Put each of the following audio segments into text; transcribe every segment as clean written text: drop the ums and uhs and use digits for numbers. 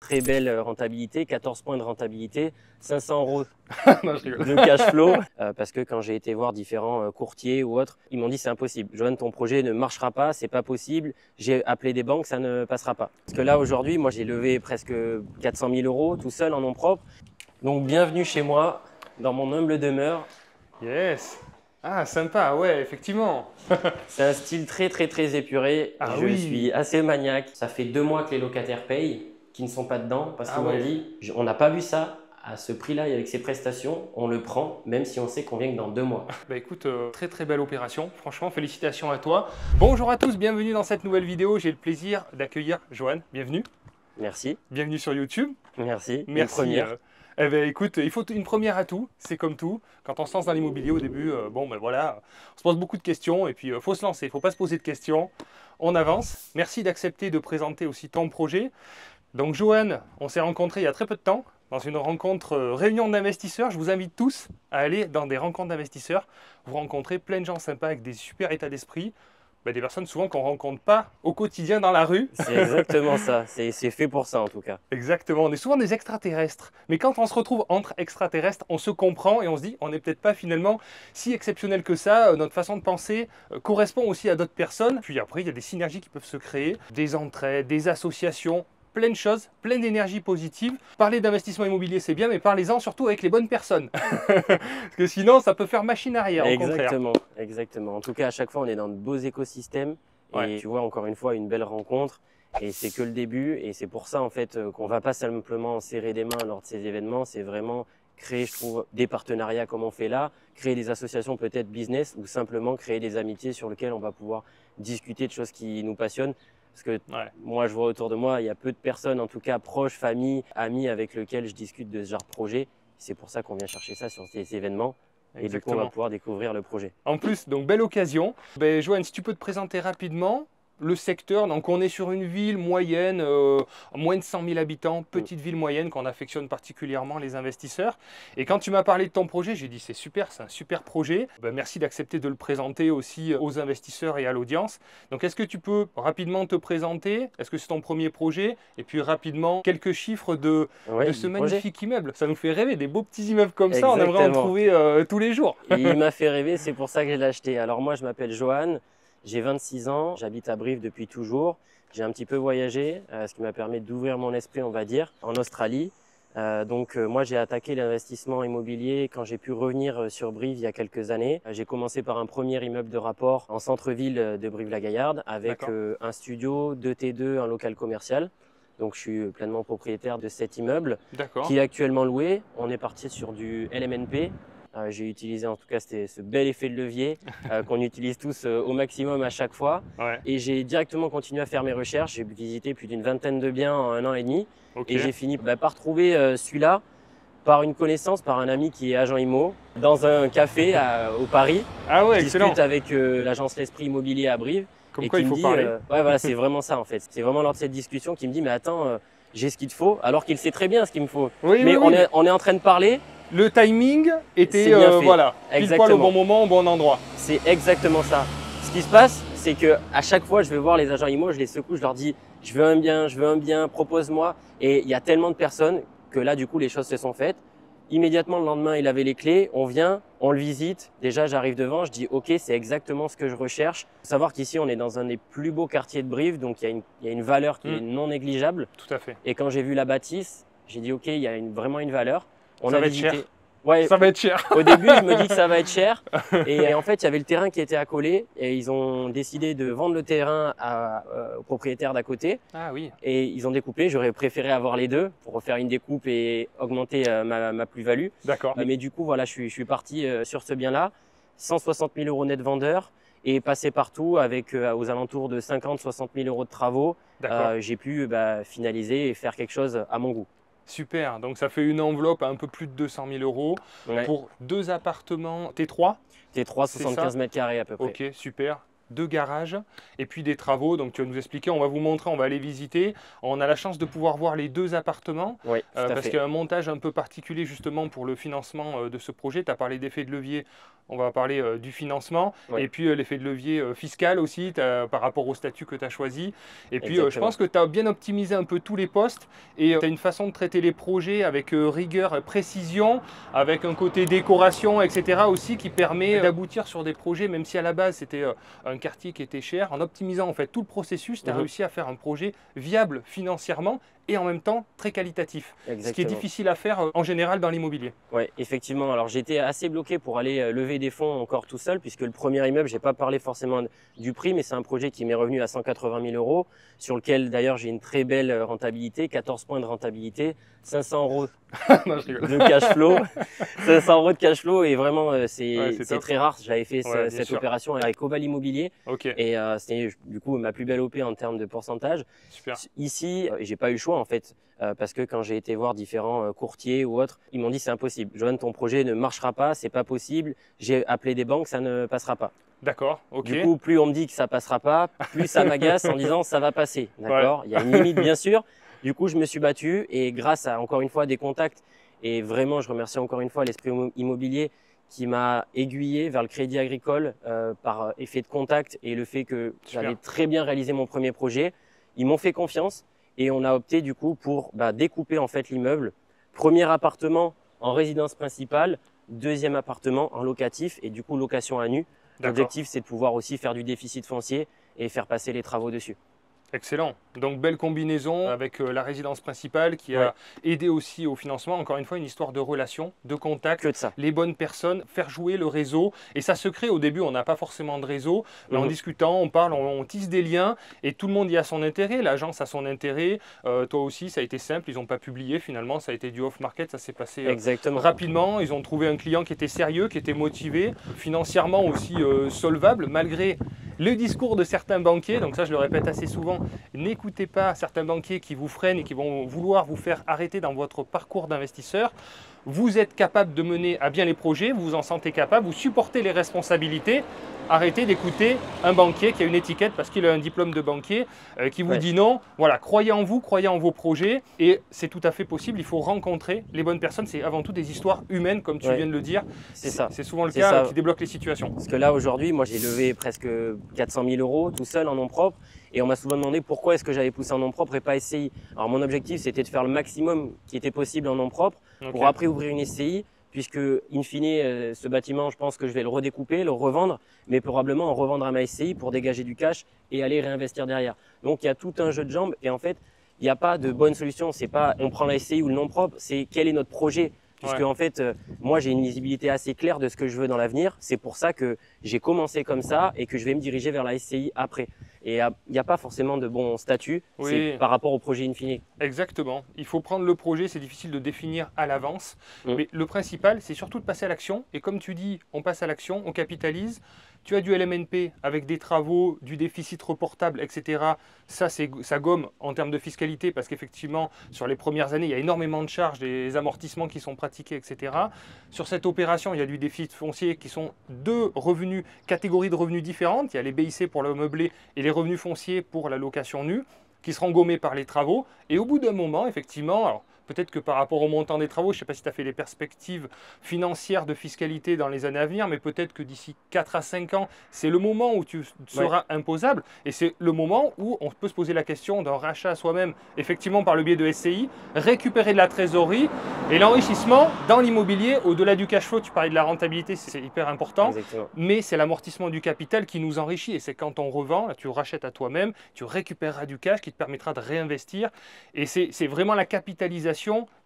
Très belle rentabilité, 14 points de rentabilité, 500 euros Non, je rigole. de cash flow. Parce que quand j'ai été voir différents courtiers ou autres, ils m'ont dit c'est impossible. Johan, ton projet ne marchera pas, c'est pas possible. J'ai appelé des banques, ça ne passera pas. Parce que là aujourd'hui, moi j'ai levé presque 400 000 euros tout seul en nom propre. Donc bienvenue chez moi, dans mon humble demeure. Yes. Ah, sympa, ouais, effectivement. C'est un style très épuré. Ah Je oui. suis assez maniaque. Ça fait 2 mois que les locataires payent, qui ne sont pas dedans, parce qu'ils m'ont dit, on n'a pas vu ça à ce prix-là et avec ces prestations, on le prend, même si on sait qu'on vient que dans 2 mois. Bah écoute, très belle opération. Franchement, félicitations à toi. Bonjour à tous, bienvenue dans cette nouvelle vidéo. J'ai le plaisir d'accueillir Johan. Bienvenue. Merci. Bienvenue sur YouTube. Merci. Merci. Une première. Eh ben, écoute, il faut une première à tout, c'est comme tout. Quand on se lance dans l'immobilier au début, bon ben voilà, on se pose beaucoup de questions et puis il faut se lancer, il ne faut pas se poser de questions. On avance. Merci d'accepter de présenter aussi ton projet. Donc Johan, on s'est rencontrés il y a très peu de temps dans une rencontre réunion d'investisseurs. Je vous invite tous à aller dans des rencontres d'investisseurs. Vous rencontrez plein de gens sympas avec des super états d'esprit. Ben, des personnes souvent qu'on ne rencontre pas au quotidien dans la rue. C'est exactement ça, c'est fait pour ça en tout cas. Exactement, on est souvent des extraterrestres. Mais quand on se retrouve entre extraterrestres, on se comprend et on se dit on n'est peut-être pas finalement si exceptionnel que ça. Notre façon de penser correspond aussi à d'autres personnes. Puis après, il y a des synergies qui peuvent se créer, des entraides, des associations, plein de choses, plein d'énergie positive. Parler d'investissement immobilier, c'est bien, mais parlez-en surtout avec les bonnes personnes. Parce que sinon, ça peut faire machine arrière, au contraire. Exactement. En tout cas, à chaque fois, on est dans de beaux écosystèmes. Ouais. Et tu vois, encore une fois, une belle rencontre. Et c'est que le début. Et c'est pour ça, en fait, qu'on va pas simplement serrer des mains lors de ces événements. C'est vraiment créer, je trouve, des partenariats comme on fait là, créer des associations peut-être business ou simplement créer des amitiés sur lesquelles on va pouvoir discuter de choses qui nous passionnent. Parce que moi, je vois autour de moi, il y a peu de personnes, en tout cas proches, familles, amis, avec lesquels je discute de ce genre de projet. C'est pour ça qu'on vient chercher ça sur ces événements. Et du coup, on va pouvoir découvrir le projet. En plus, donc belle occasion. Ben, Johan, si tu peux te présenter rapidement le secteur. Donc on est sur une ville moyenne, moins de 100 000 habitants, petite ville moyenne qu'on affectionne particulièrement les investisseurs. Et quand tu m'as parlé de ton projet, j'ai dit c'est super, c'est un super projet. Ben, merci d'accepter de le présenter aussi aux investisseurs et à l'audience. Donc est-ce que tu peux rapidement te présenter? Est-ce que c'est ton premier projet? Et puis rapidement, quelques chiffres de ce magnifique immeuble. Ça nous fait rêver, des beaux petits immeubles comme ça, on aimerait en trouver tous les jours. Il m'a fait rêver, c'est pour ça que je l'ai acheté. Alors moi, je m'appelle Johan. J'ai 26 ans, j'habite à Brive depuis toujours. J'ai un petit peu voyagé, ce qui m'a permis d'ouvrir mon esprit, on va dire, en Australie. Moi, j'ai attaqué l'investissement immobilier quand j'ai pu revenir sur Brive il y a quelques années. J'ai commencé par un premier immeuble de rapport en centre-ville de Brive-la-Gaillarde avec un studio, 2 T2, un local commercial. Donc, je suis pleinement propriétaire de cet immeuble qui est actuellement loué. On est parti sur du LMNP. J'ai utilisé en tout cas ce bel effet de levier qu'on utilise tous au maximum à chaque fois. Et j'ai directement continué à faire mes recherches. J'ai visité plus d'une vingtaine de biens en 1 an et demi. Et j'ai fini par trouver celui-là par une connaissance, par un ami qui est agent IMO, dans un café au Paris. Ah ouais, excellent. Discute avec l'agence L'Esprit Immobilier à Brive. Comme quoi il faut parler. Ouais, voilà, c'est vraiment ça en fait. C'est vraiment lors de cette discussion qu'il me dit mais attends, j'ai ce qu'il te faut, alors qu'il sait très bien ce qu'il me faut. On est en train de parler. Le timing était voilà, pile poil au bon moment, au bon endroit. C'est exactement ça. Ce qui se passe, c'est que à chaque fois, je vais voir les agents IMO, je les secoue, je leur dis je veux un bien, propose-moi. Et il y a tellement de personnes que là, du coup, les choses se sont faites. Immédiatement, le lendemain, il avait les clés, on vient, on le visite. Déjà, j'arrive devant, je dis ok, c'est exactement ce que je recherche. Faut savoir qu'ici, on est dans un des plus beaux quartiers de Brive, donc il y a une valeur qui est non négligeable. Tout à fait. Et quand j'ai vu la bâtisse, j'ai dit ok, il y a vraiment une valeur. Ça va être cher. Ouais, ça va être cher. Au début, je me dis que ça va être cher. Et en fait, il y avait le terrain qui était accolé et ils ont décidé de vendre le terrain au propriétaire d'à côté. Ah oui. Et ils ont découpé. J'aurais préféré avoir les deux pour refaire une découpe et augmenter ma plus-value. D'accord. Mais du coup, voilà, je suis parti sur ce bien-là. 160 000 euros net vendeur et passé partout avec aux alentours de 50-60 000 euros de travaux. J'ai pu finaliser et faire quelque chose à mon goût. Super, donc ça fait une enveloppe à un peu plus de 200 000 euros pour 2 appartements T3. T3, 75 mètres carrés à peu près. Ok, super. 2 garages et puis des travaux. Donc tu vas nous expliquer, on va vous montrer, on va aller visiter. On a la chance de pouvoir voir les 2 appartements Oui, tout à parce fait. qu'il y a un montage un peu particulier justement pour le financement de ce projet. Tu as parlé d'effet de levier, on va parler du financement Oui. et puis l'effet de levier fiscal aussi par rapport au statut que tu as choisi. Et puis je Exactement. pense que tu as bien optimisé un peu tous les postes et tu as une façon de traiter les projets avec rigueur, précision, avec un côté décoration, etc. aussi qui permet d'aboutir sur des projets, même si à la base c'était un quartier qui était cher. En optimisant en fait tout le processus, tu as réussi à faire un projet viable financièrement et en même temps très qualitatif. Ce qui est Exactement. difficile à faire en général dans l'immobilier. Ouais, effectivement. Alors j'étais assez bloqué pour aller lever des fonds encore tout seul, puisque le premier immeuble, j'ai pas parlé forcément du prix, mais c'est un projet qui m'est revenu à 180 000 euros, sur lequel d'ailleurs j'ai une très belle rentabilité, 14 points de rentabilité, 500 euros Non, je rigole. de cash flow, 500 euros de cash flow, et vraiment Ouais, c'est top. très rare. J'avais fait Ouais, bien cette sûr. opération avec Oval Immobilier, Ok, et c'était du coup ma plus belle OP en termes de pourcentage. super. Ici, j'ai pas eu le choix en fait, parce que quand j'ai été voir différents courtiers ou autres, ils m'ont dit c'est impossible. Johan, ton projet ne marchera pas, c'est pas possible. J'ai appelé des banques, ça ne passera pas. D'accord, ok. Du coup, plus on me dit que ça passera pas, plus ça m'agace en disant ça va passer. D'accord? Il y a une limite bien sûr. Du coup, je me suis battu, et grâce à encore une fois des contacts, et vraiment je remercie encore une fois l'Esprit Immobilier qui m'a aiguillé vers le Crédit Agricole par effet de contact et le fait que Super. j'avais très bien réalisé mon premier projet. Ils m'ont fait confiance et on a opté du coup pour découper en fait l'immeuble. Premier appartement en résidence principale, deuxième appartement en locatif et du coup location à nu. D'accord. L'objectif, c'est de pouvoir aussi faire du déficit foncier et faire passer les travaux dessus. Excellent. Donc belle combinaison avec la résidence principale qui a aidé aussi au financement. Encore une fois, une histoire de relation, de contact, Que de ça. les bonnes personnes, faire jouer le réseau. Et ça se crée au début, on n'a pas forcément de réseau. Mais en discutant, on parle, on tisse des liens et tout le monde y a son intérêt. L'agence a son intérêt. Toi aussi, ça a été simple. Ils n'ont pas publié finalement. Ça a été du off-market. Ça s'est passé Exactement. rapidement. Ils ont trouvé un client qui était sérieux, qui était motivé, financièrement aussi solvable malgré le discours de certains banquiers. Donc ça, je le répète assez souvent. N'écoutez pas certains banquiers qui vous freinent et qui vont vouloir vous faire arrêter dans votre parcours d'investisseur. Vous êtes capable de mener à bien les projets, vous vous en sentez capable, vous supportez les responsabilités. Arrêtez d'écouter un banquier qui a une étiquette parce qu'il a un diplôme de banquier qui vous dit non. Voilà, croyez en vous, croyez en vos projets et c'est tout à fait possible. Il faut rencontrer les bonnes personnes. C'est avant tout des histoires humaines, comme tu viens de le dire. C'est ça. C'est souvent le cas qui débloque les situations. Parce que là, aujourd'hui, moi, j'ai levé presque 400 000 euros tout seul en nom propre. Et on m'a souvent demandé pourquoi est-ce que j'avais poussé en nom propre et pas SCI. Alors mon objectif, c'était de faire le maximum qui était possible en nom propre pour après ouvrir une SCI, puisque in fine, ce bâtiment, je pense que je vais le redécouper, le revendre, mais probablement en revendre à ma SCI pour dégager du cash et aller réinvestir derrière. Donc il y a tout un jeu de jambes et en fait, il n'y a pas de bonne solution. C'est pas on prend la SCI ou le nom propre, c'est quel est notre projet. Puisque en fait, moi j'ai une visibilité assez claire de ce que je veux dans l'avenir. C'est pour ça que j'ai commencé comme ça et que je vais me diriger vers la SCI après. Et il n'y a pas forcément de bon statut, c'est par rapport au projet in fine. Exactement. Il faut prendre le projet, c'est difficile de définir à l'avance. Mais le principal, c'est surtout de passer à l'action. Et comme tu dis, on passe à l'action, on capitalise. Tu as du LMNP avec des travaux, du déficit reportable, etc. Ça gomme en termes de fiscalité parce qu'effectivement, sur les premières années, il y a énormément de charges, des amortissements qui sont pratiqués, etc. Sur cette opération, il y a du déficit foncier qui sont deux revenus, catégories de revenus différentes. Il y a les BIC pour le meublé et les revenus fonciers pour la location nue qui seront gommés par les travaux. Et au bout d'un moment, effectivement, alors, peut-être que par rapport au montant des travaux, je ne sais pas si tu as fait les perspectives financières de fiscalité dans les années à venir, mais peut-être que d'ici 4 à 5 ans, c'est le moment où tu seras imposable et c'est le moment où on peut se poser la question d'un rachat à soi-même, effectivement par le biais de SCI, récupérer de la trésorerie et l'enrichissement dans l'immobilier, au-delà du cash flow, tu parlais de la rentabilité, c'est hyper important, mais c'est l'amortissement du capital qui nous enrichit et c'est quand on revend, là, tu rachètes à toi-même, tu récupéreras du cash qui te permettra de réinvestir et c'est vraiment la capitalisation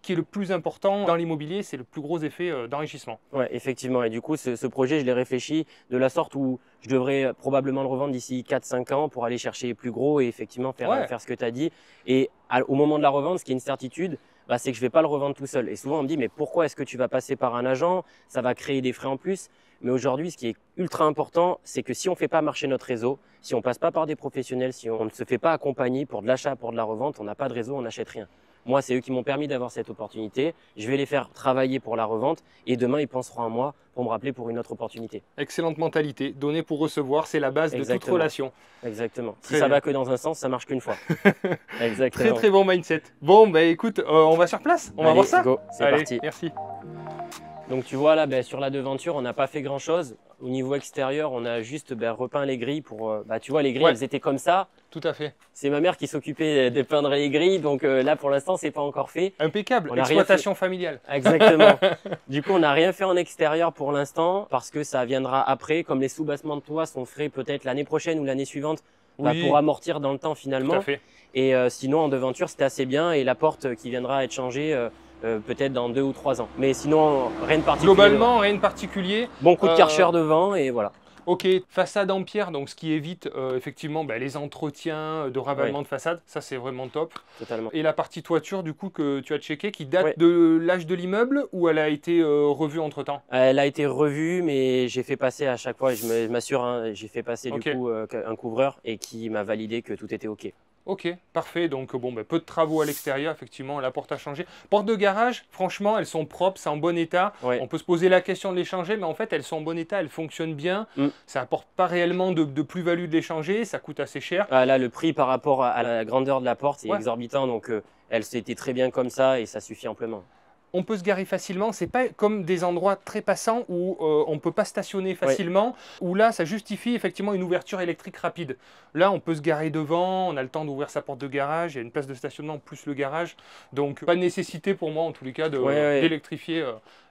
qui est le plus important dans l'immobilier, c'est le plus gros effet d'enrichissement. Oui, effectivement. Et du coup, ce projet, je l'ai réfléchi de la sorte où je devrais probablement le revendre d'ici 4-5 ans pour aller chercher plus gros et effectivement faire ce que tu as dit. Et au moment de la revente, ce qui est une certitude, c'est que je ne vais pas le revendre tout seul. Et souvent, on me dit, mais pourquoi est-ce que tu vas passer par un agent? Ça va créer des frais en plus. Mais aujourd'hui, ce qui est ultra important, c'est que si on ne fait pas marcher notre réseau, si on ne passe pas par des professionnels, si on ne se fait pas accompagner pour de l'achat, pour de la revente, on n'a pas de réseau, on n'achète rien. Moi, c'est eux qui m'ont permis d'avoir cette opportunité. Je vais les faire travailler pour la revente et demain, ils penseront à moi pour me rappeler pour une autre opportunité. Excellente mentalité. Donner pour recevoir, c'est la base de toute Exactement. relation. Exactement. Si Très ça bien. va que dans un sens, ça marche qu'une fois. Très Exactement. très bon mindset. Bon, bah écoute, on va sur place, on va Allez, voir ça. go, c'est Allez, parti. merci. Donc tu vois là, sur la devanture, on n'a pas fait grand-chose. Au niveau extérieur, on a juste repeint les grilles pour... tu vois, les grilles, Ouais. elles étaient comme ça. Tout à fait. C'est ma mère qui s'occupait de peindre les grilles. Donc là, pour l'instant, c'est pas encore fait. Impeccable, On a rien exploitation familiale. Exactement. Du coup, on n'a rien fait en extérieur pour l'instant parce que ça viendra après. Comme les sous-bassements de toit sont faits peut-être l'année prochaine ou l'année suivante, Oui, pour amortir dans le temps tout finalement. à fait. Et sinon, en devanture, c'était assez bien. Et la porte qui viendra être changée peut-être dans 2 ou 3 ans. Mais sinon, rien de particulier. Globalement, rien de particulier. Bon coup de Karcher devant et voilà. Ok, façade en pierre, donc ce qui évite effectivement les entretiens de ravalement de façade, ça c'est vraiment top. Totalement. Et la partie toiture du coup que tu as checké, qui date Ouais. de l'âge de l'immeuble ou elle a été revue entre temps? Elle a été revue, mais j'ai fait passer à chaque fois, je m'assure, hein, j'ai fait passer Ok. du coup un couvreur et qui m'a validé que tout était OK. Ok, parfait. Donc bon, peu de travaux à l'extérieur, effectivement, la porte a changé. Porte de garage, franchement, elles sont propres, c'est en bon état. Ouais. On peut se poser la question de les changer, mais en fait, elles sont en bon état, elles fonctionnent bien. Ça apporte pas réellement de plus-value de les changer, ça coûte assez cher. Ah, là, le prix par rapport à la grandeur de la porte est Ouais. exorbitant, donc elle s'était très bien comme ça et ça suffit amplement. On peut se garer facilement, c'est pas comme des endroits très passants où on peut pas stationner facilement, où là ça justifie effectivement une ouverture électrique rapide. Là on peut se garer devant, on a le temps d'ouvrir sa porte de garage, il y a une place de stationnement plus le garage, donc pas de nécessité pour moi en tous les cas d'électrifier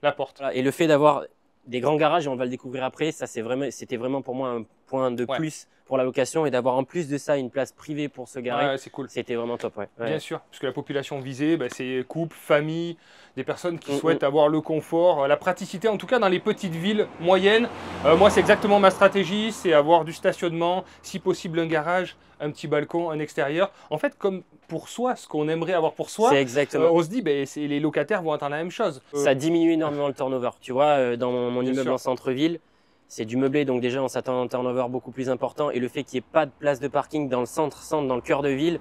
la porte. Voilà. Et le fait d'avoir des grands garages, et on va le découvrir après, ça c'était vraiment pour moi un point de plus pour la location et d'avoir en plus de ça une place privée pour se garer, C'est cool. c'était vraiment top. Ouais. Bien sûr, parce que la population visée, c'est couple, famille, des personnes qui souhaitent avoir le confort, la praticité, en tout cas dans les petites villes moyennes. Moi, c'est exactement ma stratégie, c'est avoir du stationnement, si possible un garage, un petit balcon, un extérieur. En fait, comme pour soi, ce qu'on aimerait avoir pour soi, C'est exactement. on se dit, les locataires vont attendre la même chose. Ça diminue énormément le turnover. Tu vois, dans mon Bien immeuble sûr. en centre-ville, c'est du meublé, donc déjà on s'attend à un turnover beaucoup plus important. Et le fait qu'il n'y ait pas de place de parking dans le centre, dans le cœur de ville,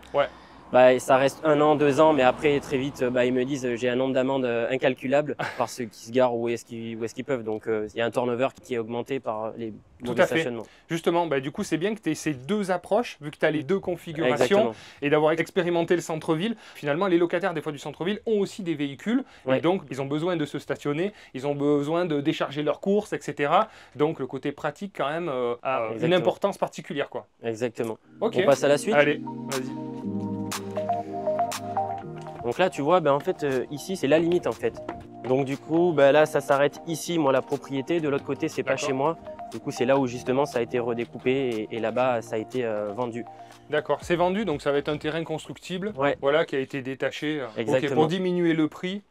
ça reste 1 an, 2 ans, mais après très vite, ils me disent j'ai un nombre d'amendes incalculable par ceux qui se garent où est-ce qu'ils peuvent. Donc il y a un turnover qui est augmenté par les mauvais stationnements. Justement, du coup c'est bien que tu aies ces deux approches, vu que tu as les deux configurations, Exactement. et d'avoir expérimenté le centre-ville. Finalement, les locataires des fois du centre-ville ont aussi des véhicules, et donc ils ont besoin de se stationner, ils ont besoin de décharger leurs courses, etc. Donc le côté pratique quand même a une importance particulière, quoi. Exactement. Ok. On passe à la suite. Allez, vas-y. Donc là, tu vois, en fait, ici, c'est la limite, en fait. Donc du coup, là, ça s'arrête ici, moi, la propriété. De l'autre côté, c'est pas chez moi. Du coup, c'est là où, justement, ça a été redécoupé et là-bas, ça a été vendu. D'accord, c'est vendu, donc ça va être un terrain constructible, voilà, qui a été détaché pour diminuer le prix,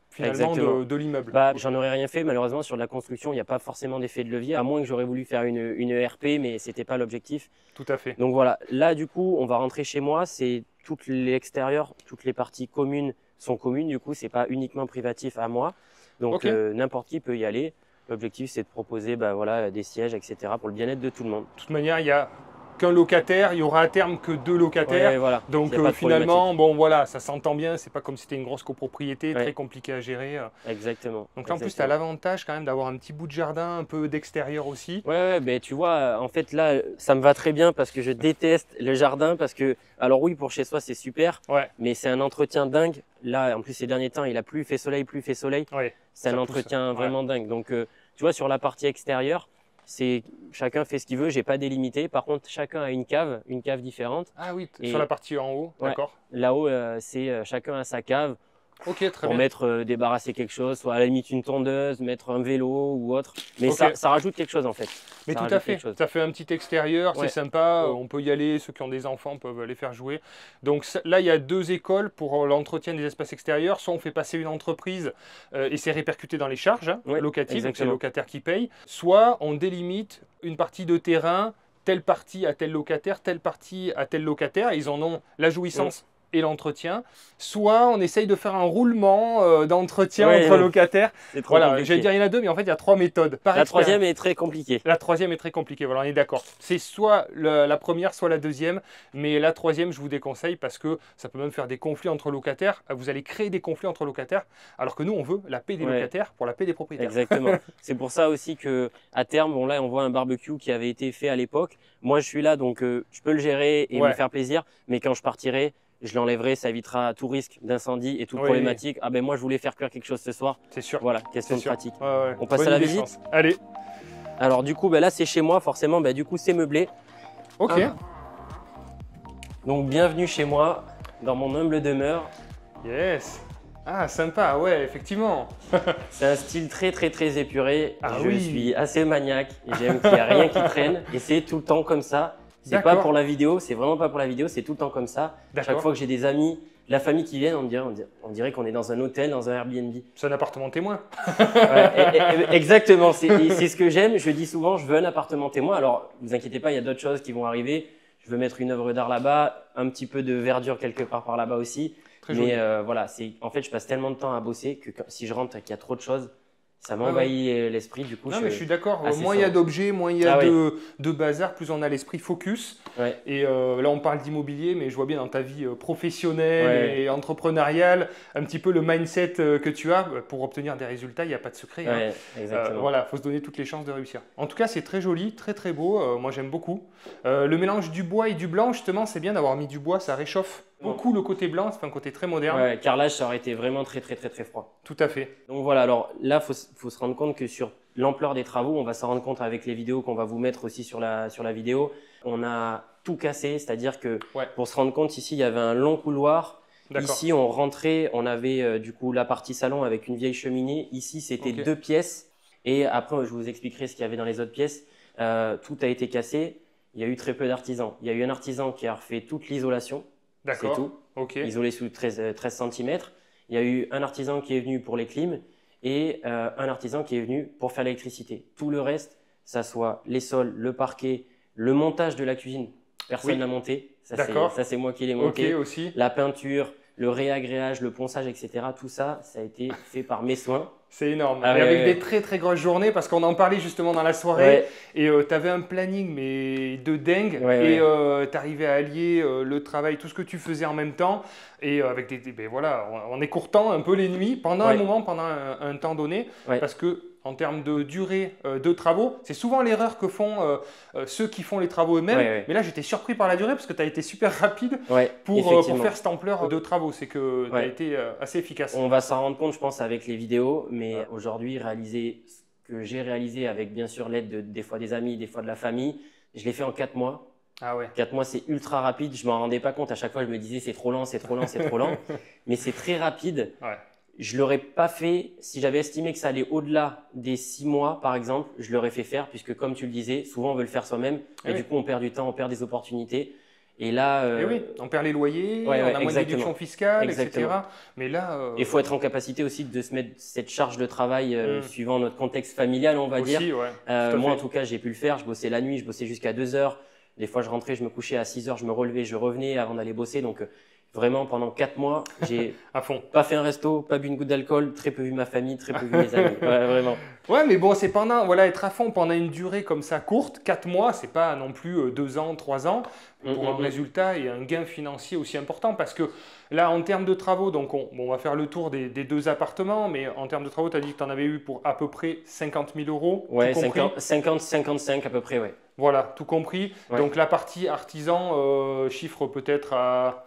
finalement, de l'immeuble. J'en aurais rien fait, malheureusement, sur la construction, il n'y a pas forcément d'effet de levier, à moins que j'aurais voulu faire une ERP, mais c'était pas l'objectif. Tout à fait. Donc voilà, là, du coup, on va rentrer chez moi, c'est tout l'extérieur, toutes les parties communes sont communes, du coup, c'est pas uniquement privatif à moi. Donc n'importe qui peut y aller. L'objectif, c'est de proposer des sièges, etc. pour le bien-être de tout le monde. De toute manière, il n'y a qu'un locataire, il y aura à terme que 2 locataires. Voilà. Donc finalement, ça s'entend bien, c'est pas comme si c'était une grosse copropriété, très compliqué à gérer. Exactement. Donc là, en plus, tu as l'avantage quand même d'avoir un petit bout de jardin, un peu d'extérieur aussi. Tu vois, en fait, là, ça me va très bien parce que je déteste le jardin parce que, alors oui, pour chez soi, c'est super, mais c'est un entretien dingue. Là, en plus, ces derniers temps, il a plus fait soleil. C'est un entretien vraiment dingue. Donc, tu vois, sur la partie extérieure, chacun fait ce qu'il veut, j'ai pas délimité. Par contre, chacun a une cave différente. Ah oui, sur la partie en haut, d'accord. Là-haut, c'est chacun a sa cave. Ok, très pour bien. débarrasser quelque chose, soit à la limite une tondeuse, mettre un vélo ou autre. Mais ça rajoute quelque chose en fait. Mais tout à fait, ça fait un petit extérieur, c'est sympa, on peut y aller, ceux qui ont des enfants peuvent aller faire jouer. Donc là, il y a 2 écoles pour l'entretien des espaces extérieurs. Soit on fait passer une entreprise et c'est répercuté dans les charges locatives, donc c'est le locataire qui paye. Soit on délimite une partie de terrain, telle partie à tel locataire, telle partie à tel locataire, et ils en ont la jouissance et l'entretien, soit on essaye de faire un roulement d'entretien Ouais, entre locataires. C'est trop Voilà, compliqué. j'allais dire il y en a deux, mais en fait il y a 3 méthodes. Par La expérience. troisième est très compliquée. La troisième est très compliquée, voilà, on est d'accord. C'est soit la première, soit la deuxième, mais la troisième, je vous déconseille parce que ça peut même faire des conflits entre locataires. Vous allez créer des conflits entre locataires, alors que nous, on veut la paix des Ouais. locataires pour la paix des propriétaires. Exactement. C'est pour ça aussi que à terme, bon là, on voit un barbecue qui avait été fait à l'époque. Moi, je suis là, donc je peux le gérer et Ouais. me faire plaisir. Mais quand je partirai, je l'enlèverai. Ça évitera tout risque d'incendie et toute Oui. problématique. Ah ben moi, je voulais faire cuire quelque chose ce soir. C'est sûr. Voilà, question de sûr. pratique. Ouais, ouais. On passe Bonne à la idée, visite je pense. Allez, Alors du coup, ben là, c'est chez moi. Forcément, ben, du coup, c'est meublé. ok. Ah. Donc bienvenue chez moi, dans mon humble demeure. Yes. Ah, sympa, ouais, effectivement. C'est un style très très très épuré. Ah Je oui. suis assez maniaque et j'aime qu'il n'y a rien qui traîne. Et c'est tout le temps comme ça. C'est pas D'accord. pour la vidéo, c'est vraiment pas pour la vidéo, c'est tout le temps comme ça. Chaque D'accord. fois que j'ai des amis, la famille qui viennent, on dirait qu'on est dans un hôtel, dans un Airbnb. C'est un appartement témoin. Ouais, exactement, c'est ce que j'aime. Je dis souvent, je veux un appartement témoin. Alors, vous inquiétez pas, il y a d'autres choses qui vont arriver. Je veux mettre une œuvre d'art là-bas, un petit peu de verdure quelque part par là-bas aussi. Très joli. Mais voilà, en fait, je passe tellement de temps à bosser que si je rentre et qu'il y a trop de choses, ça m'envahit l'esprit. Du coup, Non, mais je suis d'accord. assez Moins il y a sobre. d'objets, moins il y a Ah de bazar, plus on a l'esprit focus. Ouais. Et là, on parle d'immobilier, mais je vois bien dans ta vie professionnelle Ouais. et entrepreneuriale, un petit peu le mindset que tu as pour obtenir des résultats. Il n'y a pas de secret. Hein. Ouais, exactement. Voilà, il faut se donner toutes les chances de réussir. En tout cas, c'est très joli, très très beau. Moi, j'aime beaucoup. Le mélange du bois et du blanc, justement, c'est bien d'avoir mis du bois, ça réchauffe beaucoup le côté blanc. C'est un côté très moderne. Ouais, carrelage, ça aurait été vraiment très très très très froid. Tout à fait. Donc voilà, alors là, faut se rendre compte que sur l'ampleur des travaux, on va s'en rendre compte avec les vidéos qu'on va vous mettre aussi sur la vidéo. On a tout cassé, c'est-à-dire que Ouais. pour se rendre compte, ici, il y avait un long couloir. D'accord. Ici, on rentrait, on avait du coup la partie salon avec une vieille cheminée. Ici, c'était Ok. 2 pièces. Et après, je vous expliquerai ce qu'il y avait dans les autres pièces. Tout a été cassé. Il y a eu très peu d'artisans. Il y a eu un artisan qui a refait toute l'isolation. C'est D'accord. tout. Ok. Isolé sous 13 cm. Il y a eu un artisan qui est venu pour les clims et un artisan qui est venu pour faire l'électricité. Tout le reste, ça soit les sols, le parquet, le montage de la cuisine, personne Oui. n'a monté. D'accord. Ça, c'est moi qui l'ai Ok monté. aussi. La peinture, le réagréage, le ponçage, etc. Tout ça, ça a été fait par mes soins. C'est énorme. Ah et ouais, avec ouais. des très très grosses journées, parce qu'on en parlait justement dans la soirée, Ouais, et tu avais un planning mais de dingue, Ouais, et tu arrivais à allier le travail, tout ce que tu faisais en même temps, et avec ben voilà, en écourtant un peu les nuits pendant un Ouais. moment, pendant un temps donné, Ouais. parce que en termes de durée de travaux, c'est souvent l'erreur que font ceux qui font les travaux eux-mêmes. Ouais, ouais. Mais là, j'étais surpris par la durée parce que tu as été super rapide ouais, pour effectivement. faire cette ampleur de travaux. C'est que tu as Ouais. été assez efficace. On va s'en rendre compte, je pense, avec les vidéos. Mais Ouais. aujourd'hui, réaliser ce que j'ai réalisé avec bien sûr l'aide des fois des amis, des fois de la famille, je l'ai fait en 4 mois. Ah ouais. 4 mois, c'est ultra rapide. Je m'en rendais pas compte. À chaque fois, je me disais c'est trop lent, c'est trop lent, c'est trop lent. Mais c'est très rapide. Ouais. Je l'aurais pas fait si j'avais estimé que ça allait au-delà des 6 mois, par exemple. Je l'aurais fait faire puisque, comme tu le disais, souvent on veut le faire soi-même. Et Oui. du coup, on perd du temps, on perd des opportunités. Et là, Et oui, on perd les loyers, ouais, on a moins de exactement. déduction fiscale, Exactement. etc. Mais là, il faut être en capacité aussi de se mettre cette charge de travail suivant notre contexte familial, on va dire. aussi, ouais, tout à Moi, en fait. tout cas, j'ai pu le faire. Je bossais la nuit, je bossais jusqu'à 2 heures. Des fois, je rentrais, je me couchais à 6 heures, je me relevais, je revenais avant d'aller bosser. Donc, vraiment, pendant 4 mois, j'ai À fond. pas fait un resto, pas bu une goutte d'alcool, très peu vu ma famille, très peu vu mes amis. Ouais, vraiment. Ouais, mais bon, c'est pendant, voilà, être à fond pendant une durée comme ça courte, 4 mois, c'est pas non plus 2 ans, 3 ans, pour un résultat et un gain financier aussi important. Parce que là, en termes de travaux, donc on va faire le tour des 2 appartements, mais en termes de travaux, tu as dit que tu en avais eu pour à peu près 50 000 euros. Ouais, tout compris. 55 à peu près, ouais. Voilà, tout compris. Ouais. Donc la partie artisan chiffre peut-être à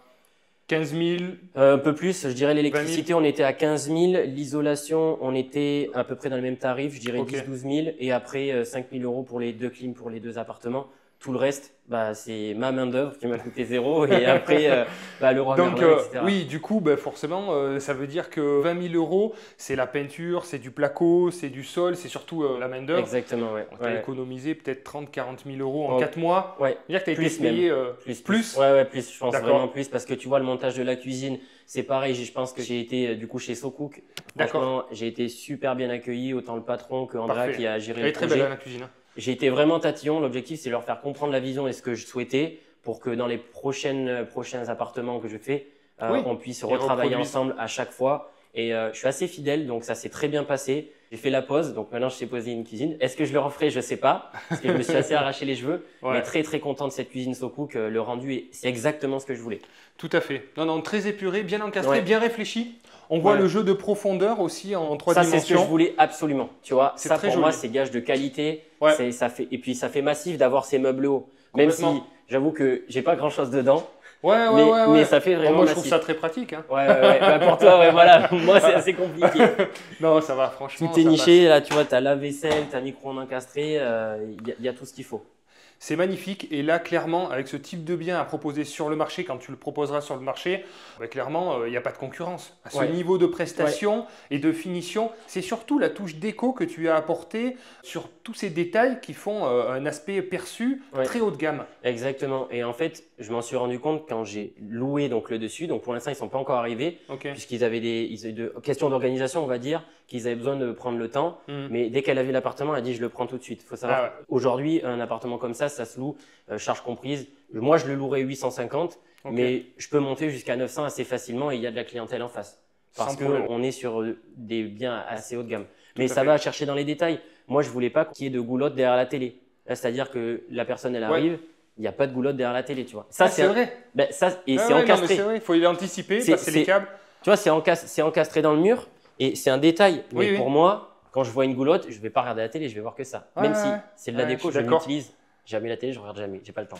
15 000. Un peu plus, je dirais 20 l'électricité, on était à 15 000. L'isolation, on était à peu près dans le même tarif, je dirais Ok. 10-12 000. Et après, 5 000 euros pour les 2 clims, pour les 2 appartements. Tout le reste, bah, c'est ma main-d'œuvre qui m'a coûté 0. Et après, le roi Donc Merlin, etc. oui, du coup, ben, forcément, ça veut dire que 20 000 euros, c'est la peinture, c'est du placo, c'est du sol, c'est surtout la main-d'œuvre. Exactement, ouais. Tu as Ouais. économisé peut-être 30 000 - 40 000 euros en Oh. 4 mois. Ouais. C'est-à-dire que tu as été Plus payé plus. Ouais, plus, je pense D'accord. vraiment plus parce que tu vois le montage de la cuisine, c'est pareil, je pense que j'ai été du coup chez SoCook. D'accord. Franchement, j'ai été super bien accueilli, autant le patron que Andrea Parfait. qui a géré Elle est le très projet. belle hein, la cuisine. J'ai été vraiment tatillon, l'objectif c'est leur faire comprendre la vision et ce que je souhaitais pour que dans les prochains appartements que je fais, Oui. on puisse Ils retravailler reproduisent. ensemble à chaque fois. Et je suis assez fidèle, donc ça s'est très bien passé. J'ai fait la pause, donc maintenant je sais poser une cuisine. Est-ce que je le referai? Je sais pas, parce que je me suis assez arraché les cheveux. Ouais. Mais très très content de cette cuisine SoCook. Le rendu, c'est exactement ce que je voulais. Tout à fait. Non, non, très épuré, bien encastré, Ouais. bien réfléchi. On voit Ouais. le jeu de profondeur aussi en 3 Ça, c'est ce que je dimensions. voulais absolument. Tu vois, C'est ça très pour moi, joli. c'est gage de qualité. Ouais. Ça fait, et puis ça fait massif d'avoir ces meubles hauts. Même si Complètement. j'avoue que j'ai pas grand chose dedans, Ouais, ouais, mais, ouais, mais ouais. ça fait Bon, vraiment moi, je trouve massif. ça très pratique. Hein. Ouais, ouais, ouais. Bah, pour toi, ouais, voilà. Moi, c'est assez compliqué. Non, ça va, franchement. Tout est ça niché. Là, tu vois, tu as lave-vaisselle, tu as micro-ondes encastré. Il y a tout ce qu'il faut. C'est magnifique. Et là, clairement, avec ce type de bien à proposer sur le marché, quand tu le proposeras sur le marché, bah, clairement, il n'y a pas de concurrence. À ce Ouais. niveau de prestation et de finition, c'est surtout la touche déco que tu as apportée sur tous ces détails qui font un aspect perçu Ouais. très haut de gamme. Exactement. Et en fait, je m'en suis rendu compte quand j'ai loué donc le dessus. Donc pour l'instant, ils sont pas encore arrivés, Ok. puisqu'ils avaient questions d'organisation, on va dire, qu'ils avaient besoin de prendre le temps. Hmm. Mais dès qu'elle a vu l'appartement, elle a dit je le prends tout de suite. Faut savoir, Ah ouais. aujourd'hui, un appartement comme ça se loue, charge comprise. Moi, je le louerais 850, Ok. mais je peux monter jusqu'à 900 assez facilement et il y a de la clientèle en face. Parce Sans problème. qu'on est sur des biens assez haut de gamme. Mais à ça fait. va chercher dans les détails. Moi, je voulais pas qu'il y ait de goulotte derrière la télé. Là, c'est-à-dire que la personne, elle Ouais. arrive, il n'y a pas de goulotte derrière la télé, tu vois. Ça, Ah, c'est vrai. ben, ça, et Ah c'est ouais, non, mais encastré. c'est vrai, il faut l'anticiper, C'est- passer les c'est- câbles. Tu vois, c'est encastré dans le mur et c'est un détail. Mais Oui, oui. pour moi, quand je vois une goulotte, je vais pas regarder la télé, je vais voir que ça. Ouais, Même ouais, si ouais. c'est de la Ouais, déco, je je suis d'accord. l'utilise. Jamais la télé, je regarde jamais, j'ai pas le temps.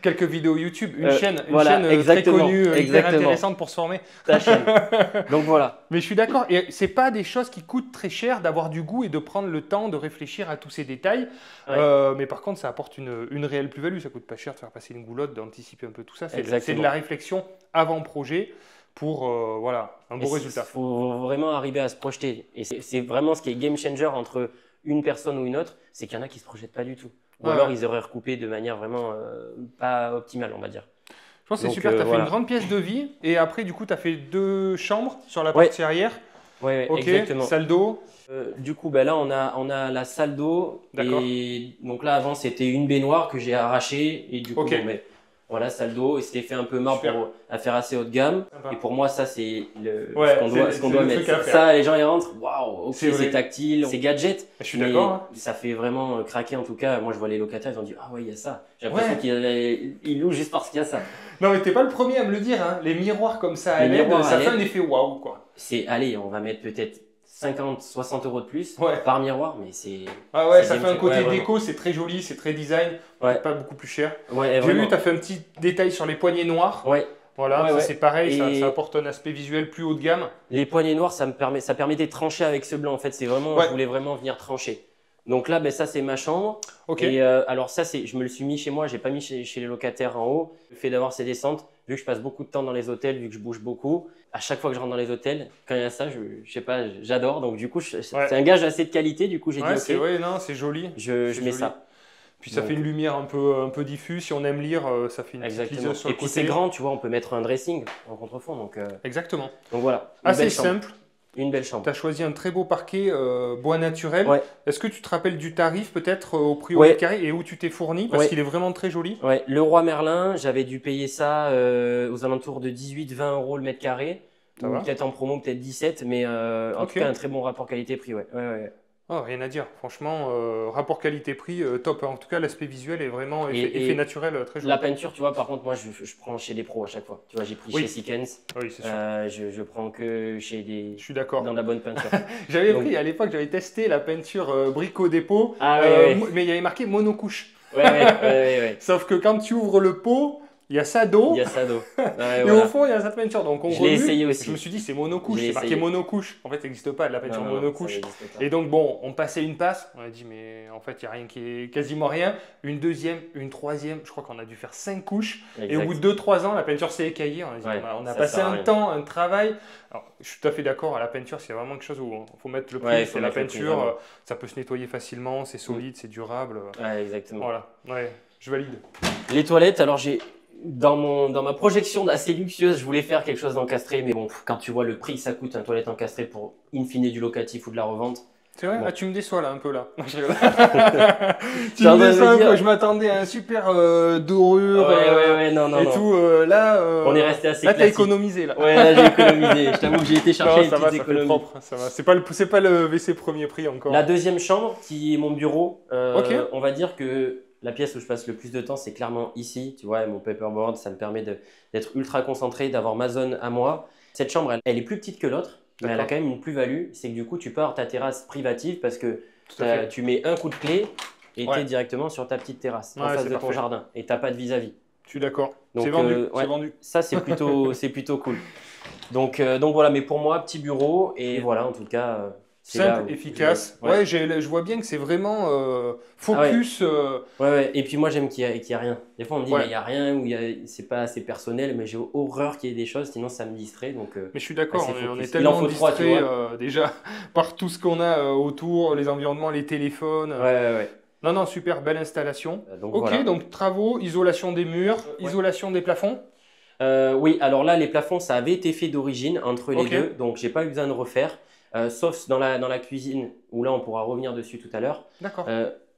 Quelques vidéos YouTube, une chaîne voilà, très exactement, connue, hyper exactement. intéressante pour se former. Ta chaîne. Donc voilà. Mais je suis d'accord, et c'est pas des choses qui coûtent très cher d'avoir du goût et de prendre le temps de réfléchir à tous ces détails. Ouais. Mais par contre, ça apporte une réelle plus-value. Ça coûte pas cher de faire passer une goulotte, d'anticiper un peu tout ça. C'est Exactement. de la réflexion avant projet pour voilà, un beau résultat. Il faut vraiment arriver à se projeter. Et c'est vraiment ce qui est game changer entre une personne ou une autre, c'est qu'il y en a qui se projettent pas du tout. Ou Ouais, alors ouais. ils auraient recoupé de manière vraiment pas optimale, on va dire. Je pense que c'est Donc, super. Tu as fait voilà. une grande pièce de vie et après, du coup, tu as fait 2 chambres sur la Ouais. partie arrière. Ouais, Ok, exactement. salle d'eau. Du coup, ben là, on a la salle d'eau. D'accord. Et donc là, avant, c'était une baignoire que j'ai arrachée. Et du coup, Ok. bon, ben, voilà, salle d'eau. Et c'était fait un peu marre Super. pour la faire assez haut de gamme. Sympa. Et pour moi, ça, c'est Ouais, ce qu'on c'est doit le mettre. truc à faire. Ça, les gens, ils rentrent. Waouh, ok, C'est vrai. c'est tactile, c'est gadget. Je suis mais d'accord. Hein. Ça fait vraiment craquer, en tout cas. Moi, je vois les locataires, ils ont dit ah ouais, il y a ça. J'ai l'impression Ouais. qu'ils louent juste parce qu'il y a ça. Non, mais t'es pas le premier à me le dire. Hein. Les miroirs comme ça à Les LED, miroirs ça à fait LED. un effet waouh, quoi. Allez, on va mettre peut-être 50, 60 euros de plus Ouais. par miroir, mais c'est. Ah ouais, C'est ça game fait un changer. côté Ouais, vraiment. déco, c'est très joli, c'est très design, Ouais. pas beaucoup plus cher. Ouais, J'ai vraiment. vu, tu as fait un petit détail sur les poignées noires. Ouais. Voilà, Ouais, ça ouais. c'est pareil, Et- ça apporte un aspect visuel plus haut de gamme. Les poignées noires, ça permettait de trancher avec ce blanc. En fait, c'est vraiment, Ouais. je voulais vraiment venir trancher. Donc là, ben, ça, c'est ma chambre. Ok. Et alors ça, je me le suis mis chez moi. J'ai pas mis chez les locataires en haut. Le fait d'avoir ces descentes, vu que je passe beaucoup de temps dans les hôtels, vu que je bouge beaucoup, à chaque fois que je rentre dans les hôtels, quand il y a ça, je sais pas, j'adore. Donc du coup, c'est un gage assez de qualité. Du coup, j'ai Ouais, dit c'est ok, ouais, non, c'est joli. je c'est mets joli. ça. Puis ça Donc- fait une lumière un peu diffuse. Si on aime lire, ça fait une petite Exactement. liseuse sur Et le puis côté. c'est grand, tu vois, on peut mettre un dressing en contrefond. Donc Exactement. voilà. Une Assez belle chambre. simple. Une belle chambre. Tu as choisi un très beau parquet bois naturel. Ouais. Est-ce que tu te rappelles du tarif peut-être au prix au Ouais. mètre carré et où tu t'es fourni? Parce Ouais. qu'il est vraiment très joli. Ouais, le Roi Merlin, j'avais dû payer ça aux alentours de 18-20 euros le mètre carré. Ça Ou va. peut-être en promo, peut-être 17, mais en Ok. tout cas un très bon rapport qualité-prix. Ouais. Ouais, ouais. Oh, rien à dire. Franchement, rapport qualité-prix, top. En tout cas, l'aspect visuel est vraiment Et- effet naturel, très joli. La peinture, tu vois, par contre, moi je prends chez des pros à chaque fois. Tu vois, j'ai pris Oui. chez Sikens, Oui, c'est sûr. je prends que chez des. Je suis d'accord. Dans la bonne peinture. J'avais Donc- pris à l'époque, j'avais testé la peinture Brico Dépôt, Ah ouais, ouais. mais il y avait marqué monocouche. Ouais, ouais, ouais, ouais. Sauf que quand tu ouvres le pot, il y a ça d'eau Il y a ça d'eau. Ouais, et voilà. au fond il y a cette peinture. Donc on Je l'ai remue. essayé aussi. Je me suis dit c'est monocouche, J'ai c'est marqué essayé. monocouche. En fait, ça n'existe pas de la peinture Non, non, monocouche. ça n'existe pas. Et donc bon, on passait une passe, on a dit mais en fait il n'y a rien qui est quasiment rien. Une deuxième, une troisième, je crois qu'on a dû faire 5 couches. Et au Exact. bout de 2-3 ans, la peinture s'est écaillée. On a, dit, Ouais, on a ça passé sert à un rien. temps, un travail. Alors, je suis tout à fait d'accord, à la peinture, c'est vraiment quelque chose où il faut mettre le prix. Ouais, il faut c'est la mettre le prix, peinture, vraiment. ça peut se nettoyer facilement, c'est solide, c'est durable. Ouais, exactement. Voilà, ouais, je valide. Les toilettes, alors j'ai dans ma projection assez luxueuse, je voulais faire quelque chose d'encastré, mais bon, quand tu vois le prix que ça coûte un toilette encastré pour in fine du locatif ou de la revente, C'est vrai? Bon. Ah, tu me déçois là un peu là. Non, je rigole. Tu T'es en me train de déçois me un dire- peu. Je m'attendais à un super dorure Non, non, et non. tout. Là, On est resté assez là, t'as classique. économisé là. Ouais, là j'ai économisé. Je t'avoue que j'ai été chercher Non, les ça va, petites ça fait économies. propre. Ça va. C'est pas le WC premier prix encore. La deuxième chambre, qui est mon bureau, Ok. on va dire que la pièce où je passe le plus de temps, c'est clairement ici. Tu vois, mon paperboard, ça me permet d'être ultra concentré, d'avoir ma zone à moi. Cette chambre, elle est plus petite que l'autre, mais elle a D'accord. quand même une plus-value. C'est que du coup, tu peux avoir ta terrasse privative parce que Tout à fait. tu mets un coup de clé et tu Ouais. es directement sur ta petite terrasse en Ouais, face c'est de ton parfait. jardin et tu n'as pas de vis-à-vis. Je suis d'accord. Donc, C'est vendu. ouais, C'est vendu. ça, c'est plutôt cool. Donc voilà, mais pour moi, petit bureau et voilà, en tout cas, c'est là Simple, où efficace. ouais. Ouais, je vois bien que c'est vraiment focus. Ouais. Et puis moi, j'aime qu'il y ait rien. Des fois, on me dit, Ouais. mais il n'y a rien, ou c'est pas assez personnel, mais j'ai horreur qu'il y ait des choses, sinon ça me distrait. Donc, Mais je suis d'accord, assez on est focus. Il en tellement faut trois, tu distrait vois. déjà par tout ce qu'on a autour, les environnements, les téléphones. Ouais. Non, non, super, belle installation. Donc Ok, voilà. donc travaux, isolation des murs, Ouais. isolation des plafonds. Oui, alors là, les plafonds, ça avait été fait d'origine entre les Ok. deux, donc j'ai pas eu besoin de refaire, sauf dans la cuisine, où là, on pourra revenir dessus tout à l'heure. D'accord.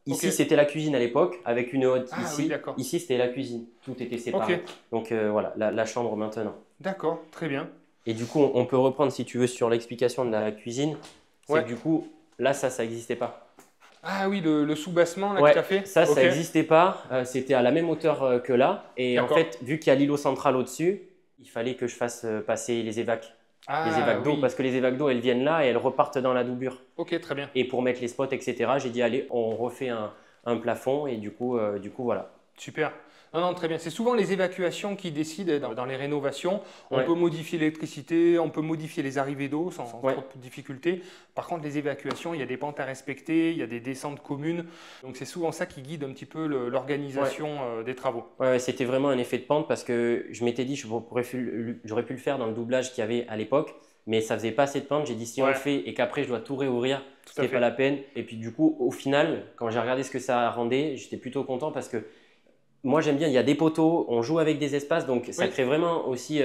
Ici, Ok. c'était la cuisine à l'époque, avec une haute Ah ici. oui, d'accord. Ici, c'était la cuisine. Tout était séparé. Ok. Donc voilà, la chambre maintenant. D'accord, très bien. Et du coup, on peut reprendre, si tu veux, sur l'explication de la cuisine. C'est Ouais. que du coup, là, ça n'existait pas. Ah oui, le sous-bassement là Ouais, que tu as fait. ça Ok. n'existait pas. C'était à la même hauteur que là. Et en D'accord. fait, vu qu'il y a l'îlot central au-dessus, il fallait que je fasse passer les évacs. Les évacs d'eau, oui. parce que les évacs d'eau, elles viennent là et elles repartent dans la doublure. Ok, très bien. Et pour mettre les spots, etc., j'ai dit, allez, on refait un plafond. Et du coup, voilà. Super. Non, non, très bien. C'est souvent les évacuations qui décident dans les rénovations. On Ouais. peut modifier l'électricité, on peut modifier les arrivées d'eau sans Ouais. trop de difficultés. Par contre, les évacuations, il y a des pentes à respecter, il y a des descentes communes. Donc, c'est souvent ça qui guide un petit peu l'organisation des travaux. Ouais, c'était vraiment un effet de pente parce que je m'étais dit j'aurais pu le faire dans le doublage qu'il y avait à l'époque, mais ça faisait pas assez de pente. J'ai dit si on Ouais. le fait et qu'après je dois tout réouvrir, Tout à c'était fait. pas la peine. Et puis du coup, au final, quand j'ai regardé ce que ça rendait, j'étais plutôt content parce que moi j'aime bien, il y a des poteaux, on joue avec des espaces, donc ça Oui. crée vraiment aussi